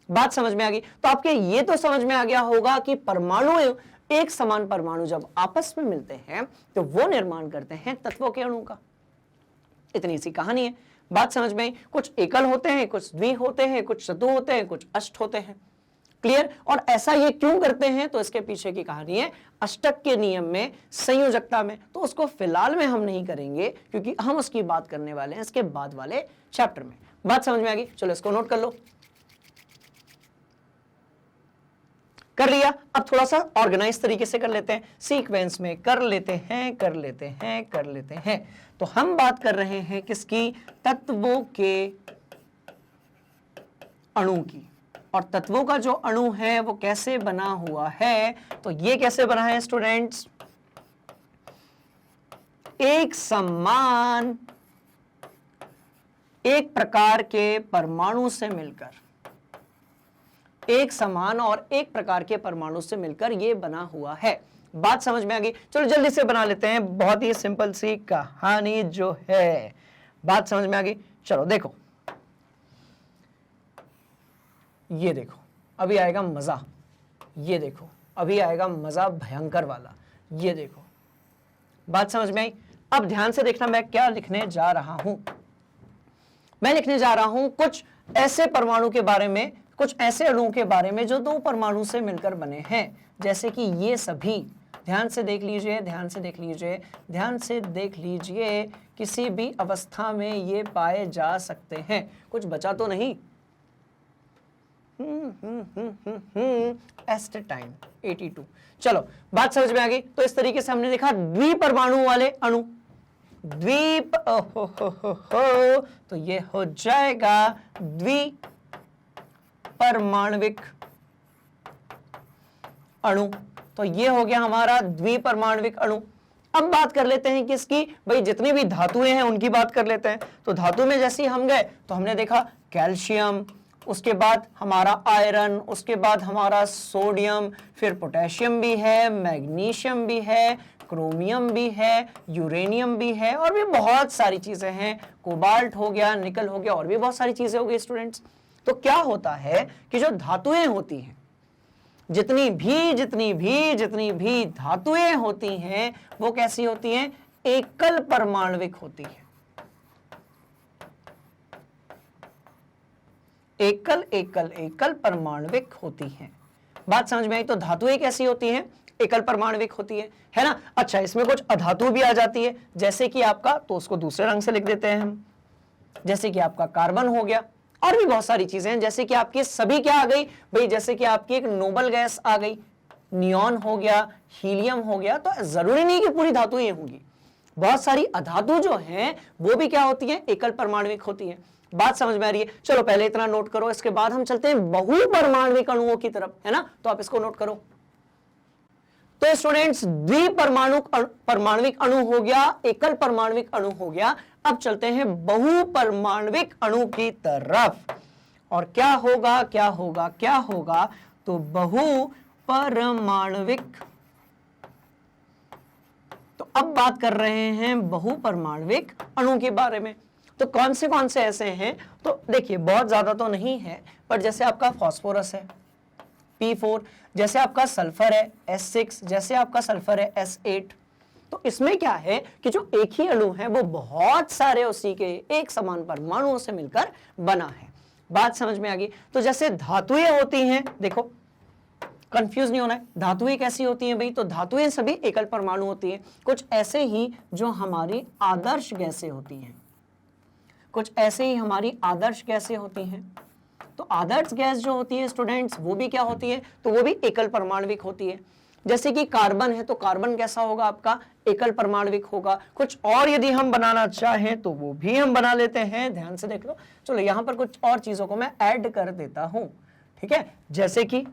बात समझ में आ गई। तो आपके ये तो समझ में आ गया होगा कि परमाणु, एक समान परमाणु जब आपस में मिलते हैं तो वो निर्माण करते हैं तत्वों के अणु का। इतनी सी कहानी है। बात समझ में आई? कुछ एकल होते हैं, कुछ द्वि होते हैं, कुछ चतु होते हैं, कुछ अष्ट होते हैं। क्लियर? और ऐसा ये क्यों करते हैं, तो इसके पीछे की कहानी है अष्टक के नियम में, संयोजकता में। तो उसको फिलहाल में हम नहीं करेंगे, क्योंकि हम उसकी बात करने वाले हैं इसके बाद वाले चैप्टर में। बात समझ में आ गई? चलो इसको नोट कर लो। कर लिया? अब थोड़ा सा ऑर्गेनाइज तरीके से कर लेते हैं, सीक्वेंस में कर लेते हैं, कर लेते हैं, कर लेते हैं। तो हम बात कर रहे हैं किसकी? तत्वों के अणु की। और तत्वों का जो अणु है वो कैसे बना हुआ है? तो ये कैसे बना है स्टूडेंट्स? एक समान एक प्रकार के परमाणु से मिलकर, एक समान और एक प्रकार के परमाणु से मिलकर ये बना हुआ है। बात समझ में आ गई? चलो जल्दी से बना लेते हैं, बहुत ही सिंपल सी कहानी जो है। बात समझ में आ गई? चलो देखो, ये देखो अभी आएगा मजा, ये देखो अभी आएगा मजा भयंकर वाला, ये देखो। बात समझ में आई? अब ध्यान से देखना मैं क्या लिखने जा रहा हूं। मैं लिखने जा रहा हूं कुछ ऐसे परमाणु के बारे में, कुछ ऐसे अणुओं के बारे में जो दो परमाणु से मिलकर बने हैं। जैसे कि ये सभी, ध्यान से देख लीजिए, ध्यान से देख लीजिए, ध्यान से देख लीजिए, किसी भी अवस्था में ये पाए जा सकते हैं। कुछ बचा तो नहीं? एस्टेटाइन 82। चलो बात समझ में आ गई? तो इस तरीके से हमने देखा द्विपरमाणु वाले अणु, द्वीप हो, तो ये हो जाएगा द्विपरमाणविक अणु। तो ये हो गया हमारा द्विपरमाणविक अणु। अब बात कर लेते हैं किसकी? भाई जितनी भी धातुएं हैं उनकी बात कर लेते हैं। तो धातु में जैसे हम गए तो हमने देखा कैल्शियम, उसके बाद हमारा आयरन, उसके बाद हमारा सोडियम, फिर पोटेशियम भी है, मैग्नीशियम भी है, क्रोमियम भी है, यूरेनियम भी है, और भी बहुत सारी चीजें हैं। कोबाल्ट हो गया, निकल हो गया, और भी बहुत सारी चीजें हो गई स्टूडेंट्स। तो क्या होता है कि जो धातुएं होती हैं, जितनी भी धातुएं होती हैं वो कैसी होती हैं? एकल परमाणविक होती है। एकल एकल एकल परमाणविक होती हैं। बात समझ में आई? तो धातुएं कैसी होती हैं? एकल परमाणविक होती है ना? अच्छा, इसमें कुछ अधातु भी आ जाती है, जैसे कि आपका, तो उसको दूसरे रंग से लिख देते हैं हम, जैसे कि आपका कार्बन हो गया, और भी बहुत सारी चीजें हैं, जैसे कि आपकी सभी क्या आ गई भाई, जैसे कि आपकी एक नोबल गैस आ गई, नियॉन हो गया, हीलियम हो गया। तो जरूरी नहीं कि पूरी धातुएं होंगी, बहुत सारी अधातु जो हैं वो भी क्या होती हैं? एकल परमाणविक होती हैं। बात समझ में आ रही है? चलो पहले इतना नोट करो, इसके बाद हम चलते हैं बहुपरमाणविक अणुओं की तरफ, है ना? तो आप इसको नोट करो। तो स्टूडेंट्स, परमाणविक अणु हो गया, एकल परमाणविक अणु हो गया। अब चलते हैं बहुपरमाणविक अणु की तरफ। और क्या होगा, क्या होगा, क्या होगा? तो बहुपरमाणविक, तो अब बात कर रहे हैं बहुपरमाणविक अणु के बारे में। तो कौन से ऐसे हैं? तो देखिए बहुत ज्यादा तो नहीं है, पर जैसे आपका फास्फोरस है P4, जैसे आपका सल्फर है S6, जैसे आपका सल्फर है S8। तो इसमें क्या है कि जो एक ही अणु है वो बहुत सारे उसी के एक समान परमाणुओं से मिलकर बना है। बात समझ में आ गई? तो जैसे धातुएं होती हैं, देखो कंफ्यूज नहीं होना है, धातुएं कैसी होती हैं भाई? तो धातुएं सभी एकल परमाणु होती हैं। कुछ ऐसे ही जो हमारी आदर्श गैसें होती हैं, कुछ ऐसे ही हमारी आदर्श गैसें होती हैं। तो आदर्श गैस जो होती है स्टूडेंट्स, वो भी क्या होती है? तो वो भी एकल परमाणविक होती है। जैसे कि कार्बन है, तो कार्बन कैसा होगा आपका? एकल परमाणविक होगा। कुछ और यदि हम बनाना चाहें तो वो भी हम बना लेते हैं, ध्यान से देख लो। चलो यहां पर कुछ और चीजों को मैं ऐड कर देता हूं, ठीक है? जैसे कि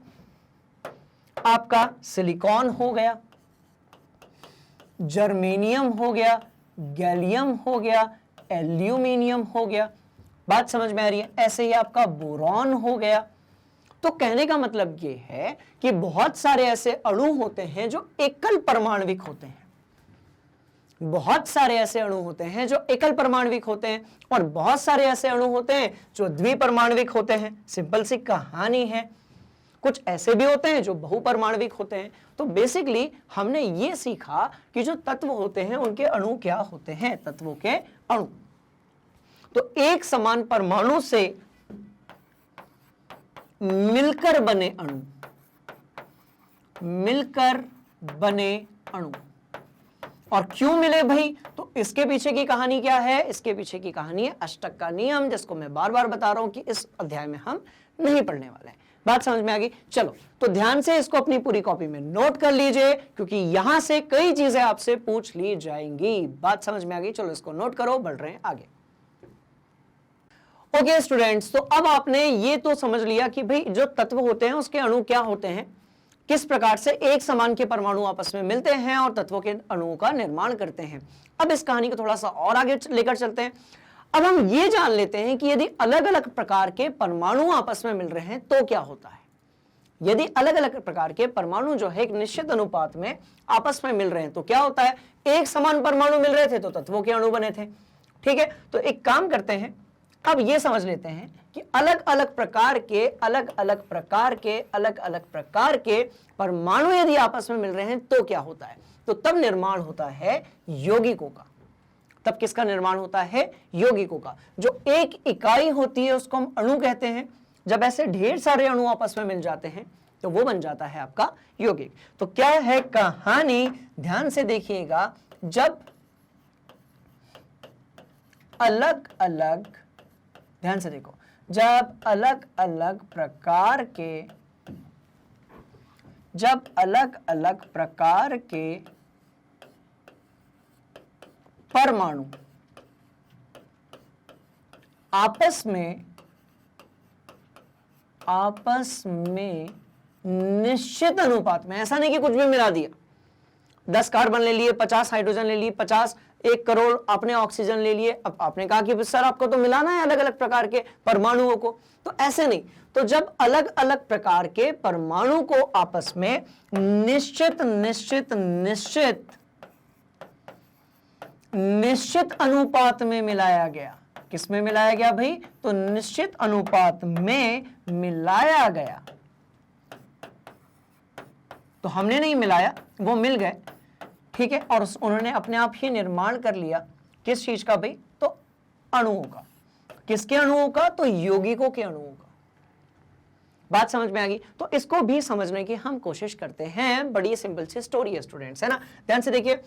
आपका सिलिकॉन हो गया, जर्मेनियम हो गया, गैलियम हो गया, एल्यूमिनियम हो गया। बात समझ में आ रही है? ऐसे ही आपका बोरॉन हो गया। तो कहने का मतलब ये है कि बहुत सारे ऐसे अणु होते हैं जो एकल परमाणविक होते हैं, बहुत सारे ऐसे अणु होते हैं जो एकल परमाणविक होते हैं, और बहुत सारे ऐसे अणु होते हैं जो द्विपरमाणविक होते हैं। सिंपल सी कहानी है। कुछ ऐसे भी होते हैं जो बहुपरमाणविक होते हैं। तो बेसिकली हमने ये सीखा कि जो तत्व होते हैं उनके अणु क्या होते हैं, तत्वों के अणु। तो एक समान परमाणु से मिलकर बने अणु, मिलकर बने अणु। और क्यों मिले भाई? तो इसके पीछे की कहानी क्या है? इसके पीछे की कहानी है अष्टक का नियम, जिसको मैं बार बार बता रहा हूं कि इस अध्याय में हम नहीं पढ़ने वाले हैं। बात समझ में आ गई? चलो तो ध्यान से इसको अपनी पूरी कॉपी में नोट कर लीजिए, क्योंकि यहां से कई चीजें आपसे पूछ ली जाएंगी। बात समझ में आ गई? चलो इसको नोट करो, बढ़ रहे हैं आगे। ओके स्टूडेंट्स, तो अब आपने ये तो समझ लिया कि भाई जो तत्व होते हैं उसके अणु क्या होते हैं, किस प्रकार से एक समान के परमाणु आपस में मिलते हैं और तत्वों के अणुओं का निर्माण करते हैं। अब इस कहानी को थोड़ा सा और आगे लेकर चलते हैं। अब हम ये जान लेते हैं कि यदि अलग अलग प्रकार के परमाणु आपस में मिल रहे हैं तो क्या होता है। यदि अलग अलग प्रकार के परमाणु जो है एक निश्चित अनुपात में आपस में मिल रहे हैं तो क्या होता है। एक समान परमाणु मिल रहे थे तो तत्वों के अणु बने थे। ठीक है, तो एक काम करते हैं, अब ये समझ लेते हैं कि अलग अलग प्रकार के परमाणु यदि आपस में मिल रहे हैं तो क्या होता है। तो तब निर्माण होता है यौगिकों का। तब किसका निर्माण होता है? यौगिकों का। जो एक इकाई होती है उसको हम अणु कहते हैं। जब ऐसे ढेर सारे अणु आपस में मिल जाते हैं तो वो बन जाता है आपका यौगिक। तो क्या है कहानी, ध्यान से देखिएगा। जब अलग अलग, ध्यान से देखो, जब अलग अलग प्रकार के परमाणु आपस में निश्चित अनुपात में, ऐसा नहीं कि कुछ भी मिला दिया, 10 कार्बन ले लिए, 50 हाइड्रोजन ले लिए, 50 1 करोड़ आपने ऑक्सीजन ले लिए। अब आपने कहा कि सर आपको तो मिलाना है अलग अलग प्रकार के परमाणुओं को, तो ऐसे नहीं। तो जब अलग अलग प्रकार के परमाणु को आपस में निश्चित अनुपात में मिलाया गया। किस में मिलाया गया भाई? तो निश्चित अनुपात में मिलाया गया। तो हमने नहीं मिलाया, वो मिल गए। ठीक है, और उन्होंने अपने आप ही निर्माण कर लिया किस चीज का भाई? तो अणुओं का। किसके अणुओं का? तो यौगिकों के अणुओं का। बात समझ में आ गई? तो इसको भी समझने की हम कोशिश करते हैं। बड़ी सिंपल सी स्टोरी है स्टूडेंट्स, है ना। ध्यान से देखिए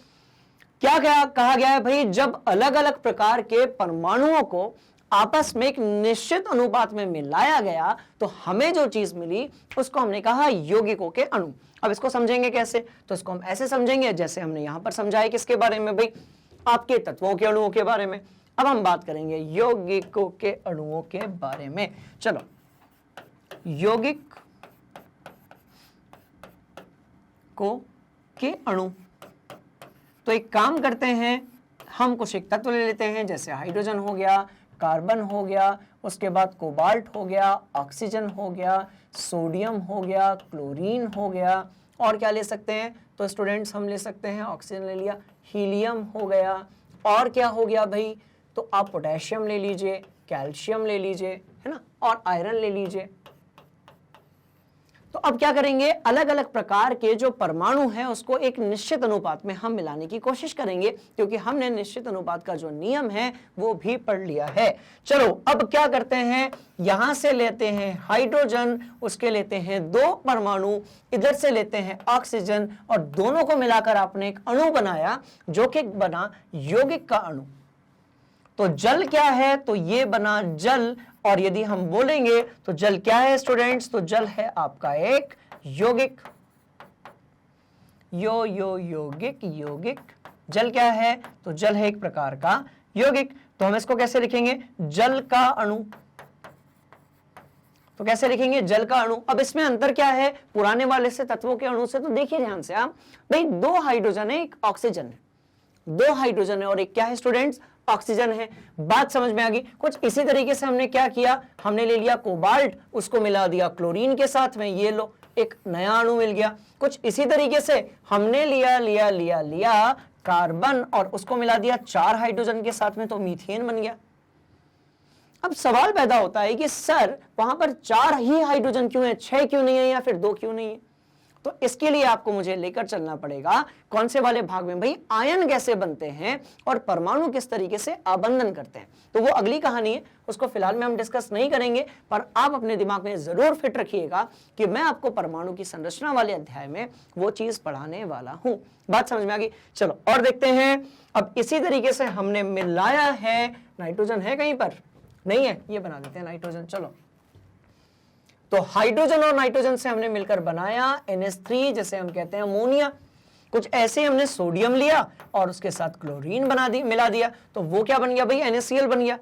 क्या कहा गया है भाई। जब अलग अलग प्रकार के परमाणुओं को आपस में एक निश्चित अनुपात में मिलाया गया तो हमें जो चीज मिली उसको हमने कहा यौगिकों के अणु। अब इसको समझेंगे कैसे? तो इसको हम ऐसे समझेंगे जैसे हमने यहां पर समझाया। किसके बारे में भाई? आपके तत्वों के अणुओं के बारे में। अब हम बात करेंगे यौगिकों के अणुओं के बारे में। चलो, यौगिक को के अणु, तो एक काम करते हैं, हम कुछ एक तत्व ले लेते हैं, जैसे हाइड्रोजन हो गया, कार्बन हो गया, उसके बाद कोबाल्ट हो गया, ऑक्सीजन हो गया, सोडियम हो गया, क्लोरीन हो गया, और क्या ले सकते हैं? तो स्टूडेंट्स हम ले सकते हैं, ऑक्सीजन ले लिया, हीलियम हो गया, और क्या हो गया भाई? तो आप पोटेशियम ले लीजिए, कैल्शियम ले लीजिए, है ना, और आयरन ले लीजिए। तो अब क्या करेंगे? अलग अलग प्रकार के जो परमाणु हैं उसको एक निश्चित अनुपात में हम मिलाने की कोशिश करेंगे, क्योंकि हमने निश्चित अनुपात का जो नियम है वो भी पढ़ लिया है। चलो अब क्या करते हैं, यहां से लेते हैं हाइड्रोजन, उसके लेते हैं 2 परमाणु, इधर से लेते हैं ऑक्सीजन, और दोनों को मिलाकर आपने एक अणु बनाया जो कि बना यौगिक का अणु। तो जल क्या है? तो ये बना जल। और यदि हम बोलेंगे तो जल क्या है स्टूडेंट्स? तो जल है आपका एक यौगिक। यौगिक जल क्या है? तो जल है एक प्रकार का यौगिक। तो हम इसको कैसे लिखेंगे? जल का अणु। तो कैसे लिखेंगे? जल का अणु। अब इसमें अंतर क्या है पुराने वाले से, तत्वों के अणु से? तो देखिए ध्यान से आप भाई, 2 हाइड्रोजन है, एक ऑक्सीजन है, 2 हाइड्रोजन है और एक क्या है स्टूडेंट्स? ऑक्सीजन है। बात समझ में आ गई? कुछ इसी तरीके से हमने क्या किया, हमने ले लिया कोबाल्ट, उसको मिला दिया क्लोरीन के साथ में, ये लो एक नया अणु मिल गया। कुछ इसी तरीके से हमने लिया कार्बन और उसको मिला दिया 4 हाइड्रोजन के साथ में, तो मीथेन बन गया। अब सवाल पैदा होता है कि सर वहां पर 4 ही हाइड्रोजन क्यों है, 6 क्यों नहीं है, या फिर 2 क्यों नहीं है? तो इसके लिए आपको मुझे लेकर चलना पड़ेगा कौन से वाले भाग में भाई, आयन कैसे बनते हैं और परमाणु किस तरीके से आबंधन करते हैं। तो वो अगली कहानी है, उसको फिलहाल में हम डिस्कस नहीं करेंगे, पर आप अपने दिमाग में जरूर फिट रखिएगा कि मैं आपको परमाणु की संरचना वाले अध्याय में वो चीज पढ़ाने वाला हूं। बात समझ में आ गई? चलो और देखते हैं। अब इसी तरीके से हमने मिलाया है, नाइट्रोजन है कहीं पर? नहीं है, ये बना देते हैं नाइट्रोजन। चलो, तो हाइड्रोजन और नाइट्रोजन से हमने मिलकर बनाया NH3, जैसे हम कहते हैं अमोनिया। कुछ ऐसे हमने सोडियम लिया और उसके साथ क्लोरीन मिला दिया, तो वो क्या बन गया भाई, NaCl बन गया।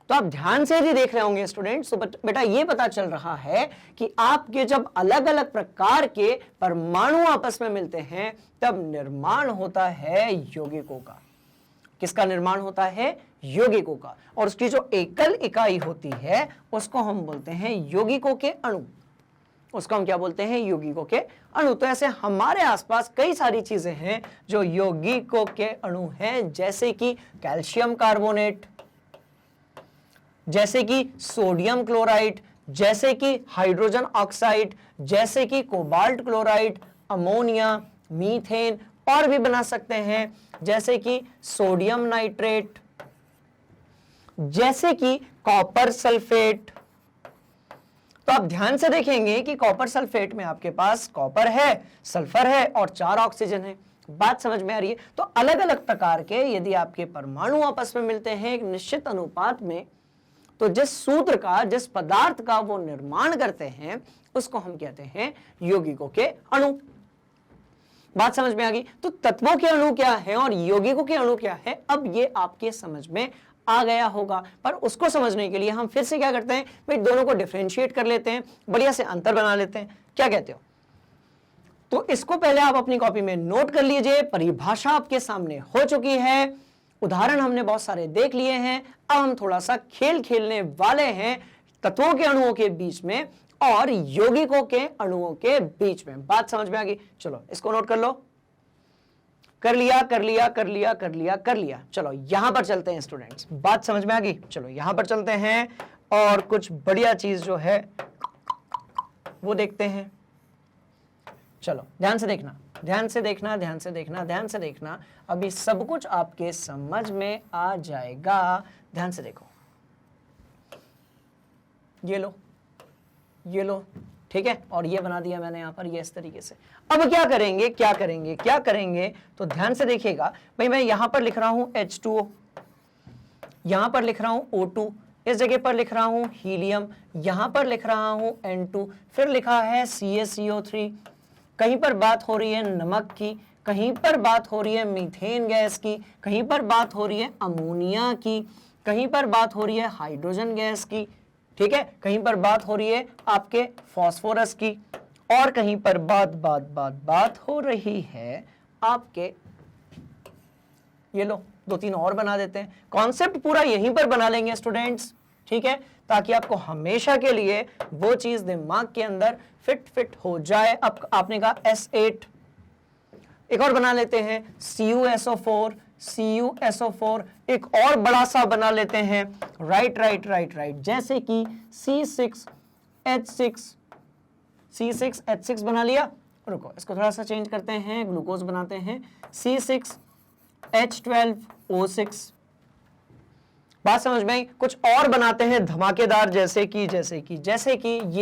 तो आप ध्यान से यदि देख रहे होंगे स्टूडेंट्स, तो बेटा ये पता चल रहा है कि आपके जब अलग अलग प्रकार के परमाणु आपस में मिलते हैं तब निर्माण होता है यौगिकों का। किसका निर्माण होता है? यौगिकों का। और उसकी जो एकल इकाई होती है उसको हम बोलते हैं यौगिकों के अणु। उसको हम क्या बोलते हैं? यौगिकों के अणु। तो ऐसे हमारे आसपास कई सारी चीजें हैं जो यौगिकों के अणु हैं, जैसे कि कैल्शियम कार्बोनेट, जैसे कि सोडियम क्लोराइड, जैसे कि हाइड्रोजन ऑक्साइड, जैसे कि कोबाल्ट क्लोराइड, अमोनिया, मीथेन, और भी बना सकते हैं जैसे कि सोडियम नाइट्रेट, जैसे कि कॉपर सल्फेट। तो आप ध्यान से देखेंगे कि कॉपर सल्फेट में आपके पास कॉपर है, सल्फर है और 4 ऑक्सीजन है। बात समझ में आ रही है? तो अलग अलग प्रकार के यदि आपके परमाणु आपस में मिलते हैं एक निश्चित अनुपात में, तो जिस सूत्र का, जिस पदार्थ का वो निर्माण करते हैं उसको हम कहते हैं यौगिकों के अणु। बात समझ में आ गई? तो तत्वों के अणु क्या है और यौगिकों के अणु क्या है, अब ये आपके समझ में आ गया होगा। पर उसको समझने के लिए हम फिर से क्या करते हैं भाई, दोनों को डिफरेंशिएट कर लेते हैं, बढ़िया से अंतर बना लेते हैं। क्या कहते हो? तो इसको पहले आप अपनी कॉपी में नोट कर लीजिए। परिभाषा आपके सामने हो चुकी है, उदाहरण हमने बहुत सारे देख लिए हैं। अब हम थोड़ा सा खेल खेलने वाले हैं तत्वों के अणुओं के बीच में और यौगिकों के अणुओं के बीच में। बात समझ में आ गई? चलो इसको नोट कर लो। कर लिया, कर लिया, कर लिया, कर लिया, कर लिया। चलो यहां पर चलते हैं स्टूडेंट्स। बात समझ में आ गई? चलो यहां पर चलते हैं और कुछ बढ़िया चीज जो है वो देखते हैं। चलो ध्यान से देखना, ध्यान से देखना, ध्यान से देखना, ध्यान से देखना। अभी सब कुछ आपके समझ में आ जाएगा। ध्यान से देखो, ये लो, ये लो, ठीक है, और ये बना दिया मैंने यहां पर, ये इस तरीके से। अब क्या करेंगे, क्या करेंगे, क्या करेंगे? तो ध्यान से देखिएगा भाई, मैं यहां पर लिख रहा हूं H2O, यहां पर लिख रहा हूं O2, इस जगह पर लिख रहा हूं हीलियम, यहां पर लिख रहा हूं N2, फिर लिखा है CaCO3। कहीं पर बात हो रही है नमक की, कहीं पर बात हो रही है मीथेन गैस की, कहीं पर बात हो रही है अमोनिया की, कहीं पर बात हो रही है हाइड्रोजन गैस की, ठीक है, कहीं पर बात हो रही है आपके फास्फोरस की, और कहीं पर बात हो रही है आपके, ये लो 2-3 और बना देते हैं। कॉन्सेप्ट पूरा यहीं पर बना लेंगे स्टूडेंट्स, ठीक है, ताकि आपको हमेशा के लिए वो चीज दिमाग के अंदर फिट हो जाए। अब आपने कहा S8, एक और बना लेते हैं CuSO4, CuSO4, एक और बड़ा सा बना लेते हैं, राइट, जैसे कि C6H6 बना लिया। रुको, इसको थोड़ा सा चेंज करते हैं, ग्लूकोज बनाते हैं, C6H12O6। बात समझ में आई? कुछ और बनाते हैं धमाकेदार, जैसे कि ये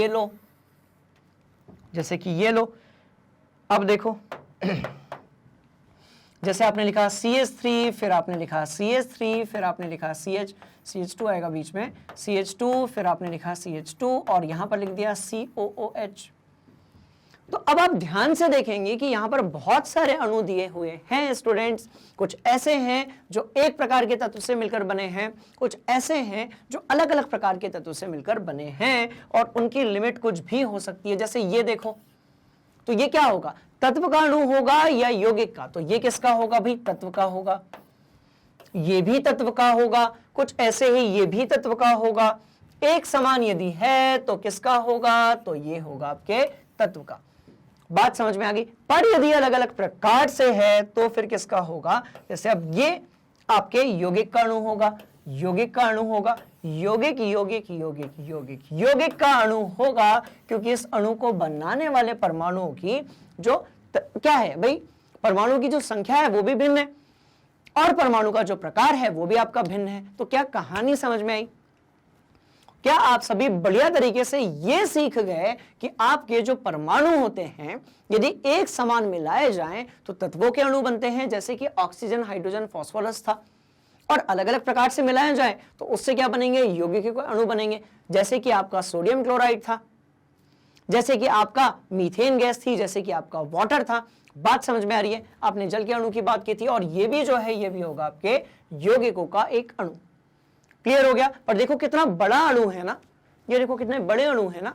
लो, जैसे कि ये लो। अब देखो जैसे आपने लिखा CH3, फिर आपने लिखा CH3, फिर आपने लिखा CH2 आएगा बीच में, CH2, फिर आपने लिखा CH2 और यहां पर लिख दिया COOH। तो अब आप ध्यान से देखेंगे कि यहां पर बहुत सारे अणु दिए हुए हैं स्टूडेंट्स। कुछ ऐसे हैं जो एक प्रकार के तत्व से मिलकर बने हैं, कुछ ऐसे हैं जो अलग अलग प्रकार के तत्व से मिलकर बने हैं, और उनकी लिमिट कुछ भी हो सकती है। जैसे ये देखो, तो ये क्या होगा, तत्व का अणु होगा या यौगिक का? तो ये किसका होगा भाई, तत्व का होगा। ये भी तत्व का होगा, कुछ ऐसे ही ये भी तत्व का होगा। एक समान यदि है तो किसका होगा, तो ये होगा आपके तत्व का। बात समझ में आ गई? पर यदि अलग अलग प्रकार से है तो फिर किसका होगा? जैसे अब ये आपके यौगिक का अणु होगा, यौगिक का अणु होगा, यौगिक यौगिक यौगिक यौगिक यौगिक का अणु होगा, क्योंकि इस अणु को बनाने वाले परमाणुओं की जो क्या है भाई, परमाणु की जो संख्या है वो भी भिन्न है और परमाणु का जो प्रकार है वो भी आपका भिन्न है। तो क्या कहानी समझ में आई? क्या आप सभी बढ़िया तरीके से ये सीख गए कि आपके जो परमाणु होते हैं यदि एक समान मिलाए जाएं तो तत्वों के अणु बनते हैं, जैसे कि ऑक्सीजन, हाइड्रोजन, फास्फोरस था, और अलग अलग प्रकार से मिलाए जाएं तो उससे क्या बनेंगे, यौगिक के अणु बनेंगे, जैसे कि आपका सोडियम क्लोराइड था, जैसे कि आपका मीथेन गैस थी, जैसे कि आपका वाटर था। बात समझ में आ रही है? आपने जल के अणु की बात की थी और ये भी जो है ये भी होगा आपके यौगिकों का एक अणु। क्लियर हो गया? पर देखो कितना बड़ा अणु है ना, ये देखो कितने बड़े अणु है ना,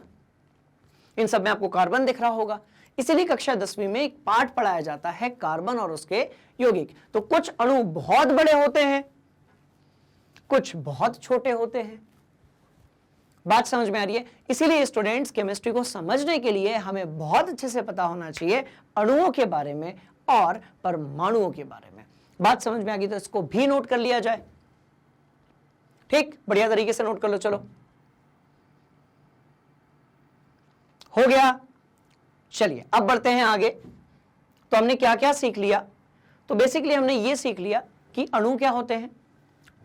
इन सब में आपको कार्बन दिख रहा होगा। इसीलिए कक्षा 10वीं में एक पाठ पढ़ाया जाता है कार्बन और उसके यौगिक। तो कुछ अणु बहुत बड़े होते हैं, कुछ बहुत छोटे होते हैं। बात समझ में आ रही है? इसीलिए स्टूडेंट्स केमिस्ट्री को समझने के लिए हमें बहुत अच्छे से पता होना चाहिए अणुओं के बारे में और परमाणुओं के बारे में। बात समझ में आ गई तो इसको भी नोट कर लिया जाए। ठीक, बढ़िया तरीके से नोट कर लो। चलो, हो गया। चलिए अब बढ़ते हैं आगे। तो हमने क्या क्या सीख लिया? तो बेसिकली हमने ये सीख लिया कि अणु क्या होते हैं,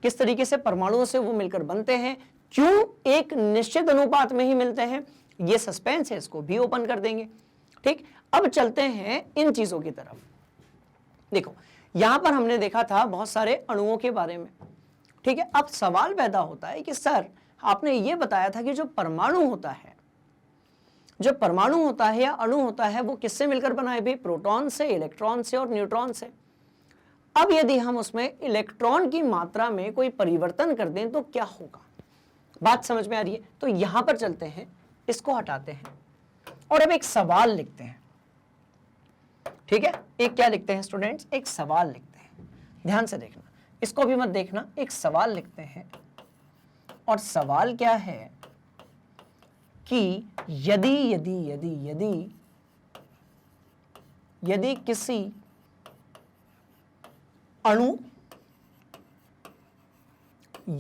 किस तरीके से परमाणुओं से वो मिलकर बनते हैं, क्यों एक निश्चित अनुपात में ही मिलते हैं, ये सस्पेंस है, इसको भी ओपन कर देंगे। ठीक, अब चलते हैं इन चीजों की तरफ। देखो यहां पर हमने देखा था बहुत सारे अणुओं के बारे में। ठीक है, अब सवाल पैदा होता है कि सर आपने ये बताया था कि जो परमाणु होता है, जो परमाणु होता है या अणु होता है वो किससे मिलकर बना है भाई? प्रोटॉन से, इलेक्ट्रॉन से और न्यूट्रॉन से। अब यदि हम उसमें इलेक्ट्रॉन की मात्रा में कोई परिवर्तन कर दें तो क्या होगा? बात समझ में आ रही है? तो यहां पर चलते हैं, इसको हटाते हैं और अब एक सवाल लिखते हैं। ठीक है, एक क्या लिखते हैं स्टूडेंट्स? एक सवाल लिखते हैं। ध्यान से देखना, इसको भी मत देखना, एक सवाल लिखते हैं। और सवाल क्या है कि यदि यदि यदि यदि यदि किसी अणु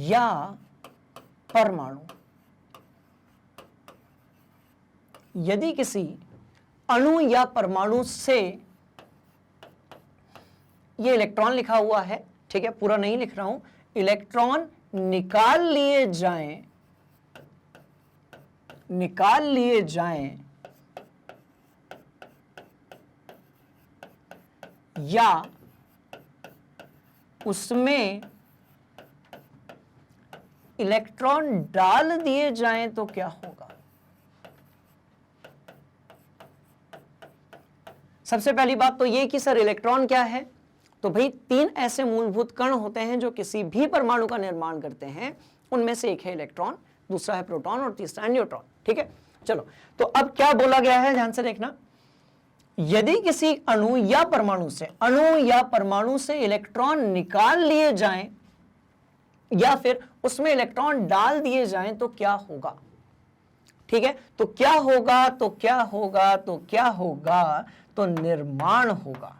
या परमाणु, यदि किसी अणु या परमाणु से, ये इलेक्ट्रॉन लिखा हुआ है, ठीक है, पूरा नहीं लिख रहा हूं, इलेक्ट्रॉन निकाल लिए जाएं, निकाल लिए जाएं या उसमें इलेक्ट्रॉन डाल दिए जाएं तो क्या होगा? सबसे पहली बात तो ये कि सर इलेक्ट्रॉन क्या है? तो भाई तीन ऐसे मूलभूत कण होते हैं जो किसी भी परमाणु का निर्माण करते हैं। उनमें से एक है इलेक्ट्रॉन, दूसरा है प्रोटॉन और तीसरा है न्यूट्रॉन। ठीक है, चलो तो अब क्या बोला गया है, ध्यान से देखना। यदि किसी अणु या परमाणु से इलेक्ट्रॉन निकाल लिए जाएं या फिर उसमें इलेक्ट्रॉन डाल दिए जाएं तो क्या होगा? ठीक है, तो क्या होगा, तो क्या होगा, तो क्या होगा? तो निर्माण होगा,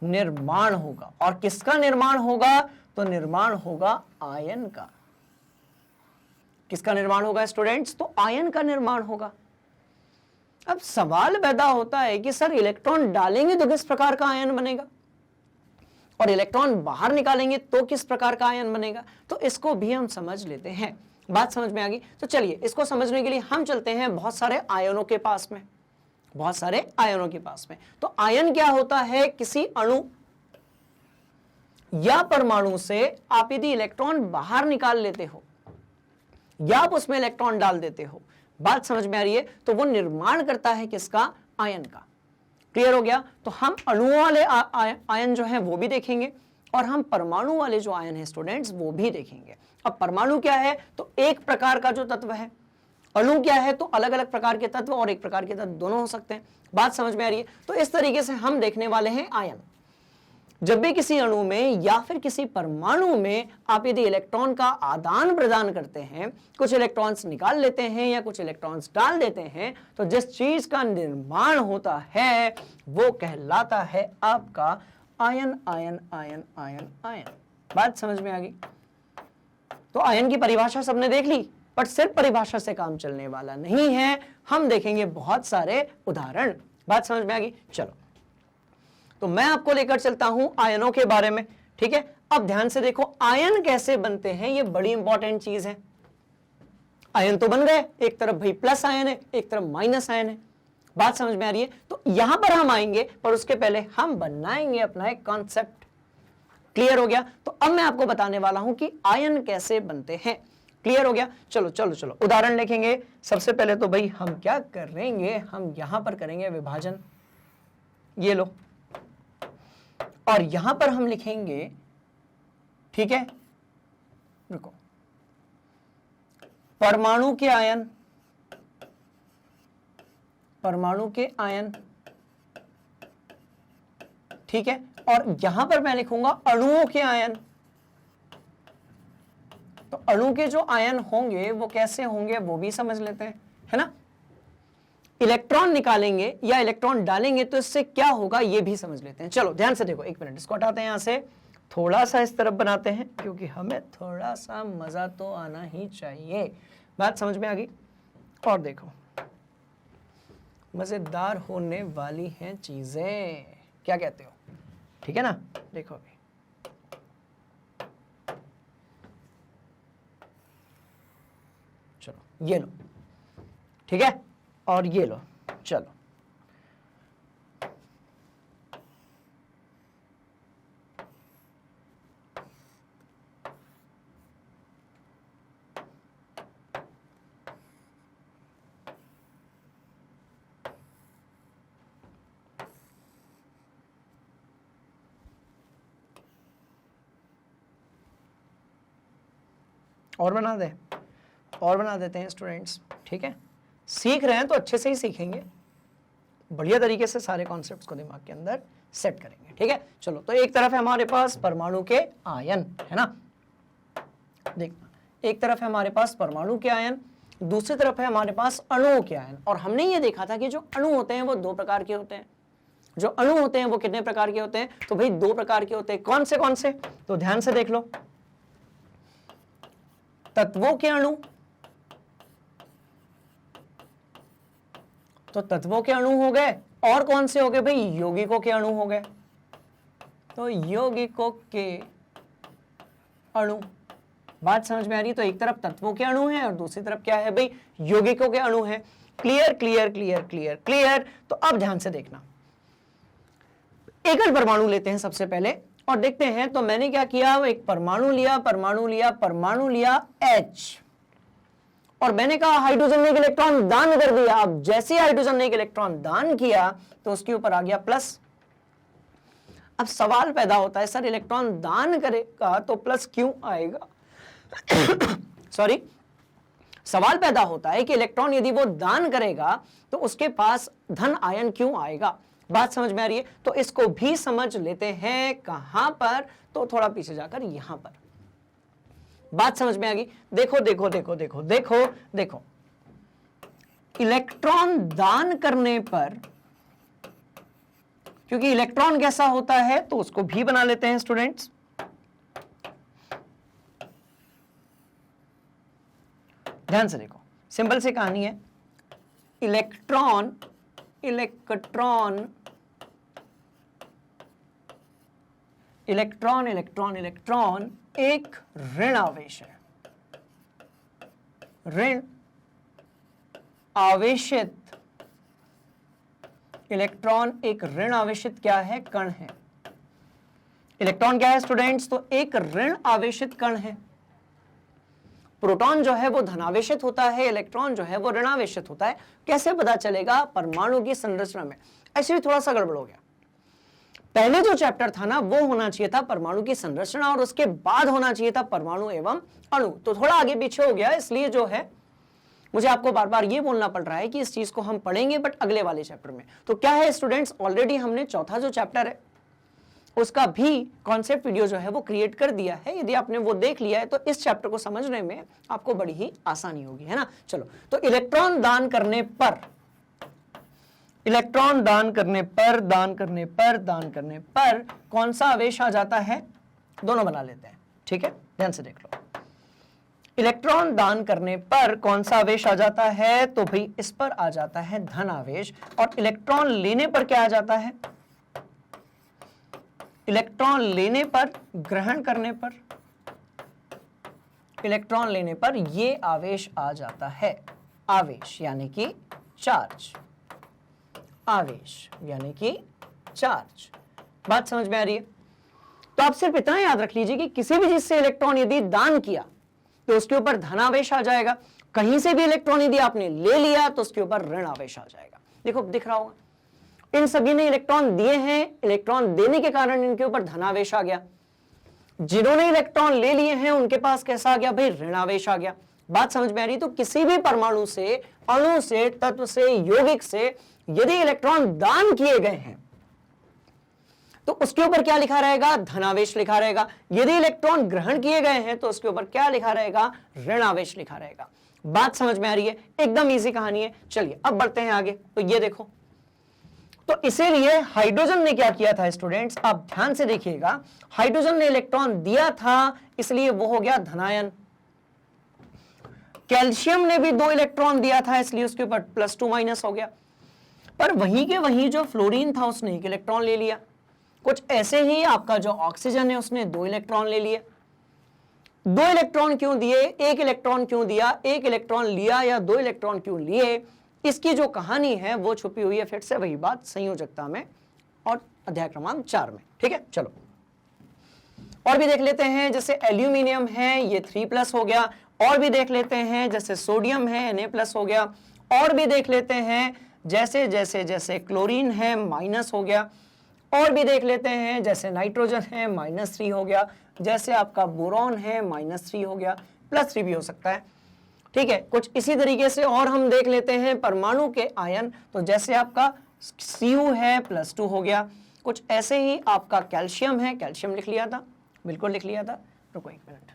निर्माण होगा। और किसका निर्माण होगा? तो निर्माण होगा आयन का। किसका निर्माण होगा स्टूडेंट्स? तो आयन का निर्माण होगा। अब सवाल पैदा होता है कि सर इलेक्ट्रॉन डालेंगे तो किस प्रकार का आयन बनेगा और इलेक्ट्रॉन बाहर निकालेंगे तो किस प्रकार का आयन बनेगा? तो इसको भी हम समझ लेते हैं। बात समझ में आ गई? तो चलिए इसको समझने के लिए हम चलते हैं बहुत सारे आयनों के पास में, बहुत सारे आयनों के पास में। तो आयन क्या होता है? किसी अणु या परमाणु से आप यदि इलेक्ट्रॉन बाहर निकाल लेते हो या आप उसमें इलेक्ट्रॉन डाल देते हो, बात समझ में आ रही है? तो वो निर्माण करता है किसका? आयन का। क्लियर हो गया? तो हम अणुओं वाले आयन जो हैं वो भी देखेंगे और हम परमाणु वाले जो आयन हैं स्टूडेंट्स वो भी देखेंगे। अब परमाणु क्या है? तो एक प्रकार का जो तत्व है। अणु क्या है? तो अलग अलग प्रकार के तत्व और एक प्रकार के तत्व दोनों हो सकते हैं। बात समझ में आ रही है? तो इस तरीके से हम देखने वाले हैं आयन। जब भी किसी अणु में या फिर किसी परमाणु में आप यदि इलेक्ट्रॉन का आदान प्रदान करते हैं, कुछ इलेक्ट्रॉन्स निकाल लेते हैं या कुछ इलेक्ट्रॉन्स डाल देते हैं, तो जिस चीज का निर्माण होता है वो कहलाता है आपका ion, ion, ion, ion, ion. बात समझ में आ गई? तो आयन की परिभाषा सबने देख ली, पर सिर्फ परिभाषा से काम चलने वाला नहीं है, हम देखेंगे बहुत सारे उदाहरण। बात समझ में आ गई? चलो, तो मैं आपको लेकर चलता हूं आयनों के बारे में, ठीक है। अब ध्यान से देखो आयन कैसे बनते हैं, ये बड़ी इंपॉर्टेंट चीज है। आयन तो बन गए, एक तरफ भाई प्लस आयन है, एक तरफ माइनस आयन है। बात समझ में आ रही है? तो यहां पर हम आएंगे, पर उसके पहले हम बनाएंगे अपना एक कॉन्सेप्ट। क्लियर हो गया? तो अब मैं आपको बताने वाला हूं कि आयन कैसे बनते हैं। क्लियर हो गया? चलो चलो चलो उदाहरण लिखेंगे। सबसे पहले तो भाई हम क्या करेंगे, हम यहां पर करेंगे विभाजन, ये लो, और यहां पर हम लिखेंगे, ठीक है, रुको, परमाणु के आयन, परमाणु के आयन, ठीक है, और यहां पर मैं लिखूंगा अणुओं के आयन। तो अणु के जो आयन होंगे वो कैसे होंगे वो भी समझ लेते हैं, है ना। इलेक्ट्रॉन निकालेंगे या इलेक्ट्रॉन डालेंगे तो इससे क्या होगा ये भी समझ लेते हैं। चलो ध्यान से देखो, एक मिनट इसको हटाते हैं यहां से, थोड़ा सा इस तरफ बनाते हैं क्योंकि हमें थोड़ा सा मजा तो आना ही चाहिए। बात समझ में आ गई? और देखो मजेदार होने वाली हैं चीजें, क्या कहते हो? ठीक है ना। देखो अभी चलो ये लो, ठीक है, और ये लो, चलो और बना दे, और बना देते हैं स्टूडेंट्स, ठीक है। सीख रहे हैं तो अच्छे से ही सीखेंगे, बढ़िया तरीके से सारे कॉन्सेप्ट्स को दिमाग के अंदर सेट करेंगे, ठीक है। चलो, तो एक तरफ है हमारे पास परमाणु के आयन, है ना, देखना, एक तरफ है हमारे पास परमाणु के आयन, दूसरी तरफ है हमारे पास अणुओं के आयन। और हमने ये देखा था कि जो अणु होते हैं वो दो प्रकार के होते हैं। जो अणु होते हैं वो कितने प्रकार के होते हैं? तो भाई दो प्रकार के होते हैं। कौन से? तो ध्यान से देख लो, तत्वों के अणु, तो तत्वों के अणु हो गए, और कौन से हो गए भाई? यौगिकों के अणु हो गए। तो यौगिकों के अणु, बात समझ में आ रही है? तो एक तरफ तत्वों के अणु है और दूसरी तरफ क्या है भाई? यौगिकों के अणु है। Clear clear clear clear clear. तो अब ध्यान से देखना, एकल परमाणु लेते हैं सबसे पहले और देखते हैं। तो मैंने क्या किया, एक परमाणु लिया, परमाणु लिया, परमाणु लिया H, और मैंने कहा हाइड्रोजन ने एक इलेक्ट्रॉन दान कर दिया। अब जैसे हाइड्रोजन ने एक इलेक्ट्रॉन दान किया तो उसके ऊपर आ गया प्लस। अब सवाल पैदा होता है, सर इलेक्ट्रॉन दान करेगा तो प्लस क्यों आएगा? सॉरी, सवाल पैदा होता है कि इलेक्ट्रॉन यदि वो दान करेगा तो उसके पास धन आयन क्यों आएगा? बात समझ में आ रही है? तो इसको भी समझ लेते हैं। कहां पर? तो थोड़ा पीछे जाकर यहां पर। बात समझ में आ गई? देखो देखो देखो देखो देखो देखो, इलेक्ट्रॉन दान करने पर, क्योंकि इलेक्ट्रॉन कैसा होता है तो उसको भी बना लेते हैं स्टूडेंट्स। ध्यान से देखो, सिंपल सी कहानी है। Electron electron electron electron electron एक ऋण आवेश है। ऋण आवेशित इलेक्ट्रॉन एक ऋण आवेशित क्या है? कण है। इलेक्ट्रॉन क्या है स्टूडेंट्स? तो एक ऋण आवेशित कण है। प्रोटॉन जो है वो धनावेशित होता है, इलेक्ट्रॉन जो है वो ऋणावेशित होता है। कैसे पता चलेगा? परमाणु की संरचना में। एक्चुअली थोड़ा सा गड़बड़ हो गया। पहले जो चैप्टर था ना वो होना चाहिए था परमाणु की संरचना, और उसके बाद होना चाहिए था परमाणु एवं अणु। तो थोड़ा आगे पीछे हो गया, इसलिए जो है मुझे आपको बार बार ये बोलना पड़ रहा है कि इस चीज को हम पढ़ेंगे बट अगले वाले चैप्टर में। तो क्या है स्टूडेंट्स, ऑलरेडी हमने चौथा जो चैप्टर है उसका भी कॉन्सेप्ट वीडियो जो है वो क्रिएट कर दिया है। यदि आपने वो देख लिया है तो इस चैप्टर को समझने में आपको बड़ी ही आसानी होगी, है ना। चलो, तो इलेक्ट्रॉन दान करने पर, इलेक्ट्रॉन दान करने पर कौन सा आवेश आ जाता है? दोनों बना लेते हैं। ठीक है, ध्यान से देख लो। इलेक्ट्रॉन दान करने पर कौन सा आवेश आ जाता है? तो भाई इस पर आ जाता है धन आवेश। और इलेक्ट्रॉन लेने पर क्या आ जाता है? इलेक्ट्रॉन लेने पर, ग्रहण करने पर, इलेक्ट्रॉन लेने पर ये आवेश आ जाता है। आवेश यानी कि चार्ज, आवेश यानी कि चार्ज। बात समझ में आ रही है? तो आप सिर्फ इतना याद रख लीजिए कि किसी भी चीज से इलेक्ट्रॉन यदि दान किया तो उसके ऊपर धनावेश आ जाएगा। कहीं से भी इलेक्ट्रॉन यदि आपने ले लिया तो उसके ऊपर ऋण आवेश आ जाएगा। देखो दिख रहा होगा, इन सभी ने इलेक्ट्रॉन दिए हैं, इलेक्ट्रॉन देने के कारण इनके ऊपर धनावेश आ गया। जिन्होंने इलेक्ट्रॉन ले लिए हैं उनके पास कैसा आ गया भाई? ऋणावेश आ गया। बात समझ में आ रही? तो किसी भी परमाणु से, अणु से, तत्व से, यौगिक से यदि इलेक्ट्रॉन दान किए गए हैं तो उसके ऊपर क्या लिखा रहेगा? धनावेश लिखा रहेगा। यदि इलेक्ट्रॉन ग्रहण किए गए हैं तो उसके ऊपर क्या लिखा रहेगा? ऋणावेश लिखा रहेगा। बात समझ में आ रही है? एकदम इजी कहानी है। चलिए अब बढ़ते हैं आगे। तो ये देखो, तो इसीलिए हाइड्रोजन ने क्या किया था स्टूडेंट्स? आप ध्यान से देखिएगा, हाइड्रोजन ने इलेक्ट्रॉन दिया था इसलिए वो हो गया धनायन। कैल्शियम ने भी 2 इलेक्ट्रॉन दिया था इसलिए उसके ऊपर +2- हो गया। पर वहीं के वहीं जो फ्लोरीन था उसने 1 इलेक्ट्रॉन ले लिया। कुछ ऐसे ही आपका जो ऑक्सीजन है उसने 2 इलेक्ट्रॉन ले लिए। 2 इलेक्ट्रॉन क्यों दिए? 1 इलेक्ट्रॉन क्यों दिया? 1 इलेक्ट्रॉन लिया या 2 इलेक्ट्रॉन क्यों लिए? इसकी जो कहानी है वो छुपी हुई है फिर से वही बात संयोजकता में और अध्याय क्रमांक 4 में। ठीक है, चलो और भी देख लेते हैं। जैसे एल्यूमिनियम है ये 3+ हो गया। और भी देख लेते हैं जैसे सोडियम है Na+ हो गया। और भी देख लेते हैं जैसे जैसे जैसे क्लोरीन है माइनस हो गया। और भी देख लेते हैं जैसे नाइट्रोजन है -3 हो गया। जैसे आपका बोरॉन है -3 हो गया, +3 भी हो सकता है। ठीक है, कुछ इसी तरीके से और हम देख लेते हैं परमाणु के आयन। तो जैसे आपका Cu है +2 हो गया। कुछ ऐसे ही आपका कैल्शियम है, कैल्शियम लिख लिया था, बिल्कुल लिख लिया था। रुको 1 मिनट।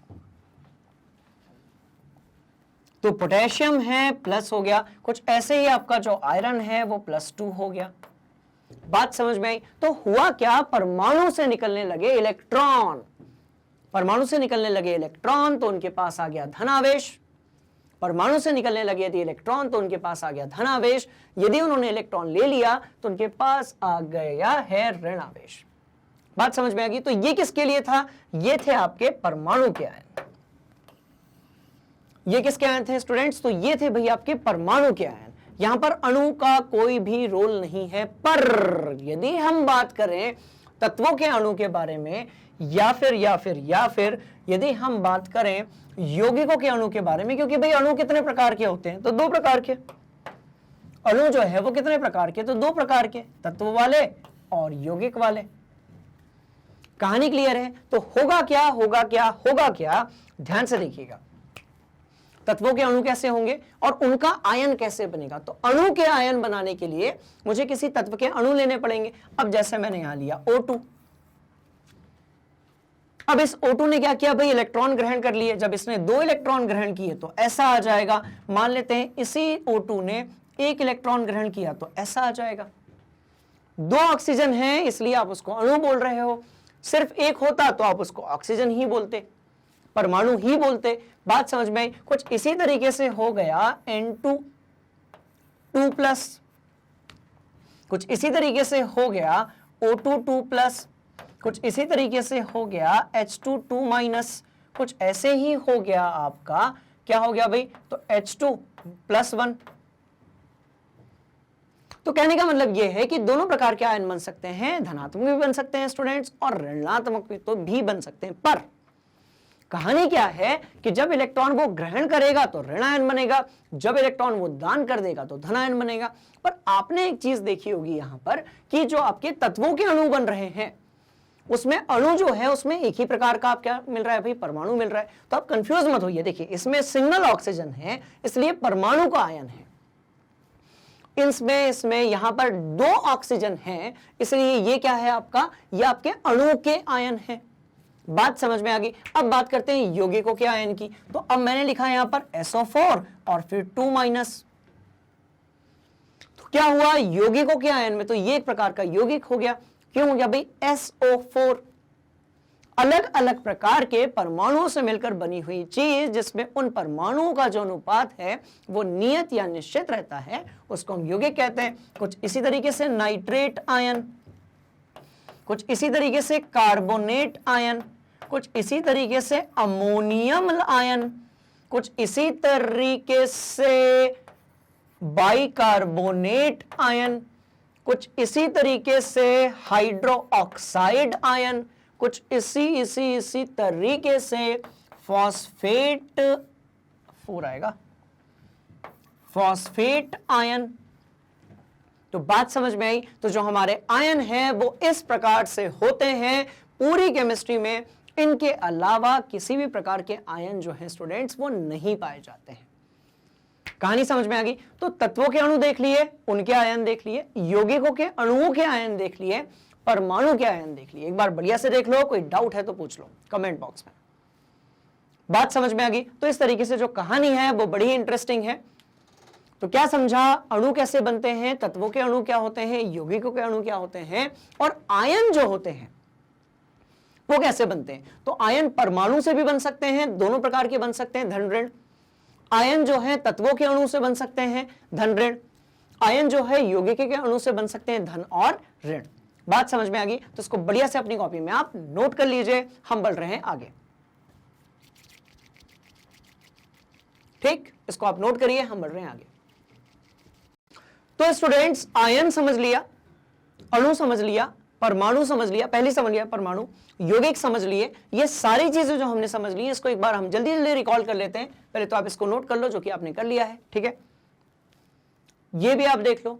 तो पोटेशियम है प्लस हो गया। कुछ ऐसे ही आपका जो आयरन है वो +2 हो गया। बात समझ में आई? तो हुआ क्या? परमाणु से निकलने लगे इलेक्ट्रॉन, परमाणु से निकलने लगे इलेक्ट्रॉन तो उनके पास आ गया धनावेश। परमाणु से निकलने लगे यदि इलेक्ट्रॉन तो उनके पास आ गया धनावेश। यदि उन्होंने इलेक्ट्रॉन ले लिया तो उनके पास आ गया है ऋणावेश। बात समझ में आ गई? तो ये किसके लिए था? ये थे आपके परमाणु के आयन। ये किसके आयन थे स्टूडेंट्स? तो ये थे भाई आपके परमाणु के आयन। यहां पर अणु का कोई भी रोल नहीं है। पर यदि हम बात करें तत्वों के अणु के बारे में या फिर यदि हम बात करें यौगिकों के अणु के बारे में, क्योंकि भाई अणु कितने प्रकार के होते हैं? तो 2 प्रकार के। अणु जो है वो कितने प्रकार के? तो 2 प्रकार के, तत्व वाले और यौगिक वाले। कहानी क्लियर है? तो होगा क्या, होगा क्या, होगा क्या? ध्यान से देखिएगा। तत्वों के अणु कैसे होंगे और उनका आयन कैसे बनेगा? तो अणु के आयन बनाने के लिए मुझे किसी तत्व के अणु लेने पड़ेंगे। अब जैसे मैंने यहां लिया O2। अब इस O2 ने क्या किया भाई? इलेक्ट्रॉन ग्रहण कर लिए। जब इसने 2 इलेक्ट्रॉन ग्रहण किए तो ऐसा आ जाएगा। मान लेते हैं इसी O2 ने 1 इलेक्ट्रॉन ग्रहण किया तो ऐसा आ जाएगा। 2 ऑक्सीजन है इसलिए आप उसको अणु बोल रहे हो। सिर्फ 1 होता तो आप उसको ऑक्सीजन ही बोलते, परमाणु ही बोलते। बात समझ में आई? कुछ इसी तरीके से हो गया N2 2+, कुछ इसी तरीके से हो गया O2 2+, कुछ इसी तरीके से हो गया H2 2-, कुछ ऐसे ही हो गया आपका, क्या हो गया भाई? तो H2 +1। तो कहने का मतलब यह है कि दोनों प्रकार के आयन बन सकते हैं, धनात्मक भी बन सकते हैं स्टूडेंट्स और ऋणात्मक भी बन सकते हैं। पर कहानी क्या है कि जब इलेक्ट्रॉन वो ग्रहण करेगा तो ऋण आयन बनेगा, जब इलेक्ट्रॉन वो दान कर देगा तो धन आयन बनेगा। पर आपने एक चीज देखी होगी यहां पर कि जो आपके तत्वों के अणु बन रहे हैं उसमें अणु जो है उसमें एक ही प्रकार का आप क्या मिल रहा है भाई? परमाणु मिल रहा है। तो आप कंफ्यूज मत होइए। देखिए इसमें सिंगल ऑक्सीजन है इसलिए परमाणु का आयन है। इसमें यहां पर 2 ऑक्सीजन है इसलिए ये क्या है आपका? ये आपके अणु के आयन है। बात समझ में आ गई? अब बात करते हैं यौगिकों के आयन की। तो अब मैंने लिखा है यहां पर SO4 और फिर 2-। तो क्या हुआ यौगिकों के आयन में? तो ये एक प्रकार का यौगिक हो गया। क्यों हो गया भाई? SO4। अलग अलग प्रकार के परमाणुओं से मिलकर बनी हुई चीज जिसमें उन परमाणुओं का जो अनुपात है वो नियत या निश्चित रहता है, उसको हम यौगिक कहते हैं। कुछ इसी तरीके से नाइट्रेट आयन, कुछ इसी तरीके से कार्बोनेट आयन, कुछ इसी तरीके से अमोनियम आयन, कुछ इसी तरीके से बाइकार्बोनेट आयन, कुछ इसी तरीके से हाइड्रो ऑक्साइड आयन, कुछ इसी तरीके से फॉस्फेट आएगा, फॉस्फेट आयन। तो बात समझ में आई। तो जो हमारे आयन हैं वो इस प्रकार से होते हैं पूरी केमिस्ट्री में। इनके अलावा किसी भी प्रकार के आयन जो हैं स्टूडेंट्स वो नहीं पाए जाते हैं। कहानी समझ में आ गई। तो तत्वों के अणु देख लिए, उनके आयन देख लिए, यौगिकों के अणुओं के आयन देख लिए, परमाणु के आयन देख लिए। एक बार बढ़िया से देख लो, कोई डाउट है तो पूछ लो कमेंट बॉक्स में। बात समझ में आ गई। तो इस तरीके से जो कहानी है वो बड़ी ही इंटरेस्टिंग है। तो क्या समझा, अणु कैसे बनते हैं, तत्वों के अणु क्या होते हैं, यौगिकों के अणु क्या होते हैं, और आयन जो होते हैं वो कैसे बनते हैं। तो आयन परमाणु से भी बन सकते हैं, दोनों प्रकार के बन सकते हैं, धन ऋण। आयन जो है तत्वों के अणु से बन सकते हैं, धन ऋण। आयन जो है यौगिक के अणु से बन सकते हैं, धन और ऋण। बात समझ में आ गई। तो इसको बढ़िया से अपनी कॉपी में आप नोट कर लीजिए। हम बढ़ रहे हैं आगे। ठीक, इसको आप नोट करिए, हम बढ़ रहे हैं आगे। तो स्टूडेंट्स, आयन समझ लिया, अणु समझ लिया, परमाणु समझ लिया, पहले समझ लिया परमाणु, यौगिक समझ लिए। ये सारी चीजें जो हमने समझ ली, इसको एक बार हम जल्दी जल्दी रिकॉल कर लेते हैं। पहले तो आप इसको नोट कर लो जो कि आपने कर लिया है, ठीक है। ये भी आप देख लो,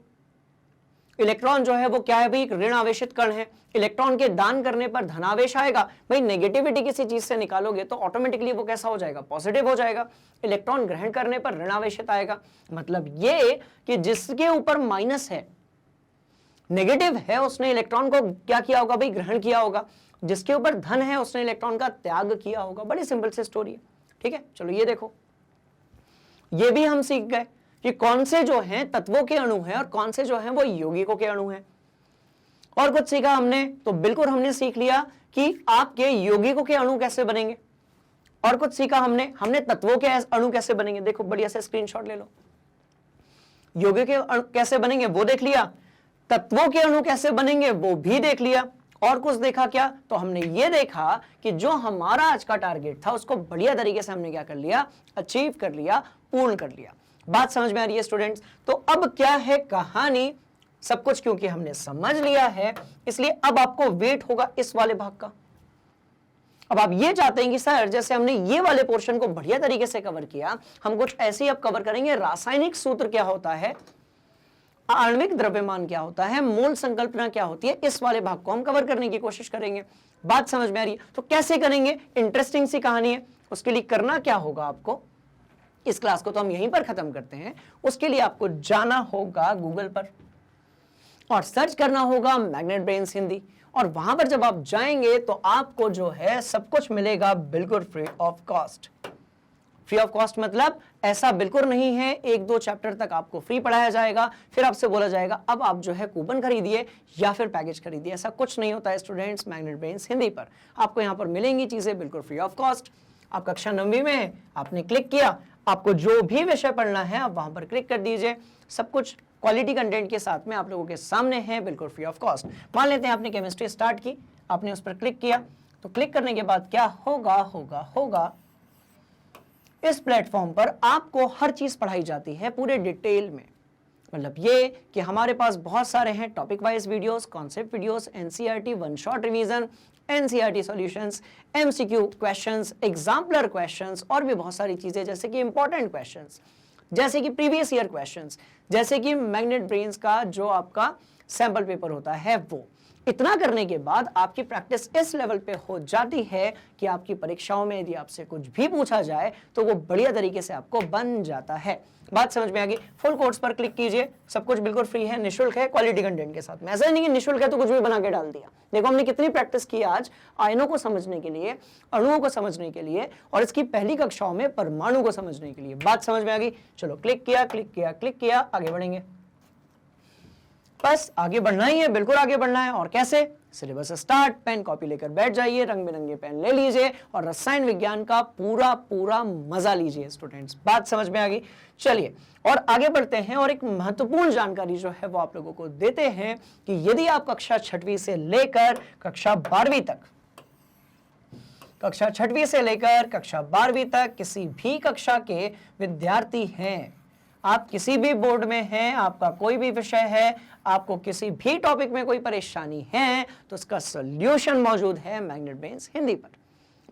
इलेक्ट्रॉन जो है वो क्या है भाई, एक ऋण आवेशित कण है। इलेक्ट्रॉन के दान करने पर धनावेश आएगा। भाई नेगेटिविटी किसी चीज से निकालोगे तो ऑटोमेटिकली वो कैसा हो जाएगा, पॉजिटिव हो जाएगा। इलेक्ट्रॉन ग्रहण करने पर ऋण आवेशित आएगा। मतलब ये कि जिसके ऊपर माइनस है, नेगेटिव है, उसने इलेक्ट्रॉन को क्या किया होगा भाई, ग्रहण किया होगा। जिसके ऊपर धन है उसने इलेक्ट्रॉन का त्याग किया होगा। बड़ी सिंपल सी स्टोरी है, ठीक है। चलो ये देखो, ये भी हम सीख गए कि कौन से जो हैं तत्वों के अणु हैं और कौन से जो हैं वो यौगिकों के अणु हैं। और कुछ सीखा हमने, तो बिल्कुल हमने सीख लिया कि आपके यौगिकों के अणु कैसे बनेंगे। और कुछ सीखा हमने तत्वों के अणु कैसे बनेंगे। देखो बढ़िया से स्क्रीनशॉट ले लो। यौगिक के अणु कैसे बनेंगे वो देख लिया, तत्वों के अणु कैसे बनेंगे वो भी देख लिया। और कुछ देखा क्या, तो हमने ये देखा कि जो हमारा आज का टारगेट था उसको बढ़िया तरीके से हमने क्या कर लिया, अचीव कर लिया, पूर्ण कर लिया। बात समझ में आ रही है स्टूडेंट्स। तो अब क्या है कहानी, सब कुछ क्योंकि हमने समझ लिया है, इसलिए अब आपको वेट होगा इस वाले भाग का। अब आप ये चाहते हैं कि सर जैसे हमने ये वाले पोर्शन को बढ़िया तरीके से कवर किया, हम कुछ ऐसे ही अब कवर करेंगे, रासायनिक सूत्र क्या होता है, आणविक द्रव्यमान क्या होता है, मोल संकल्पना क्या होती है, इस वाले भाग को हम कवर करने की कोशिश करेंगे। बात समझ में आ रही है। तो कैसे करेंगे, इंटरेस्टिंग सी कहानी है। उसके लिए करना क्या होगा आपको, इस क्लास को तो हम यहीं पर खत्म करते हैं। उसके लिए आपको जाना होगा गूगल पर और सर्च करना होगा मैग्नेट ब्रेन्स हिंदी। और वहां पर जब आप जाएंगे तो आपको जो है सब कुछ मिलेगा बिल्कुल free of cost. Free of cost मतलब ऐसा बिल्कुल नहीं है, 1-2 चैप्टर तक आपको फ्री पढ़ाया जाएगा, फिर आपसे बोला जाएगा अब आप जो है कूपन खरीदिए या फिर पैकेज खरीदिए। ऐसा कुछ नहीं होता है स्टूडेंट्स मैग्नेट ब्रेन्स हिंदी पर। आपको यहाँ पर मिलेंगी चीजें बिल्कुल फ्री ऑफ कॉस्ट। आप कक्षा 9वीं में है, आपने क्लिक किया, आपको जो भी विषय पढ़ना है आप वहां पर क्लिक कर दीजिए। सब कुछ क्वालिटी कंटेंट के साथ में आप लोगों के सामने है, बिल्कुल फ्री ऑफ कॉस्ट। मान लेते हैं आपने केमिस्ट्री स्टार्ट की, आपने उस पर क्लिक किया, तो क्लिक करने के बाद क्या होगा इस प्लेटफॉर्म पर आपको हर चीज पढ़ाई जाती है पूरे डिटेल में। मतलब ये कि हमारे पास बहुत सारे हैं topic wise videos, concept videos, NCERT one shot revision, NCERT solutions, MCQ questions, exemplar questions और भी बहुत सारी चीजें, जैसे कि इंपॉर्टेंट क्वेश्चंस, जैसे कि प्रीवियस ईयर क्वेश्चंस, जैसे कि मैग्नेट ब्रेन्स का जो आपका सैंपल पेपर होता है वो। इतना करने के बाद आपकी प्रैक्टिस इस लेवल पे हो जाती है कि आपकी परीक्षाओं में यदि आपसे कुछ भी पूछा जाए तो वो बढ़िया तरीके से आपको बन जाता है। बात समझ में आ गई। फुल कोर्स पर क्लिक कीजिए, सब कुछ बिल्कुल फ्री है, निःशुल्क है, क्वालिटी कंटेंट के साथ में। ऐसा नहीं कि निःशुल्क है तो कुछ भी बना के डाल दिया। देखो हमने कितनी प्रैक्टिस की आज आयनों को समझने के लिए, अणुओं को समझने के लिए, और इसकी पहली कक्षाओं में परमाणु को समझने के लिए। बात समझ में आ गई। चलो क्लिक किया, आगे बढ़ेंगे। बस आगे बढ़ना ही है, बिल्कुल आगे बढ़ना है। और कैसे, सिलेबस स्टार्ट, पेन कॉपी लेकर बैठ जाइए, रंग बिरंगे पेन ले लीजिए और रसायन विज्ञान का पूरा पूरा मजा लीजिए स्टूडेंट्स। बात समझ में आ गई? चलिए और आगे बढ़ते हैं और एक महत्वपूर्ण जानकारी जो है वो आप लोगों को देते हैं कि यदि आप कक्षा 6वीं से लेकर कक्षा 12वीं तक, कक्षा 6वीं से लेकर कक्षा 12वीं तक किसी भी कक्षा के विद्यार्थी हैं, आप किसी भी बोर्ड में हैं, आपका कोई भी विषय है, आपको किसी भी टॉपिक में कोई परेशानी है, तो उसका सॉल्यूशन मौजूद है मैग्नेट ब्रेन्स हिंदी पर।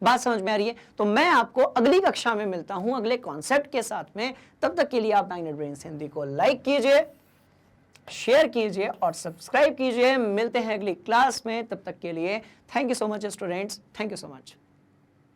बात समझ में आ रही है? तो मैं आपको अगली कक्षा में मिलता हूं अगले कॉन्सेप्ट के साथ में। तब तक के लिए आप मैग्नेट ब्रेन्स हिंदी को लाइक कीजिए, शेयर कीजिए और सब्सक्राइब कीजिए। मिलते हैं अगली क्लास में, तब तक के लिए thank you so much students, thank you so much.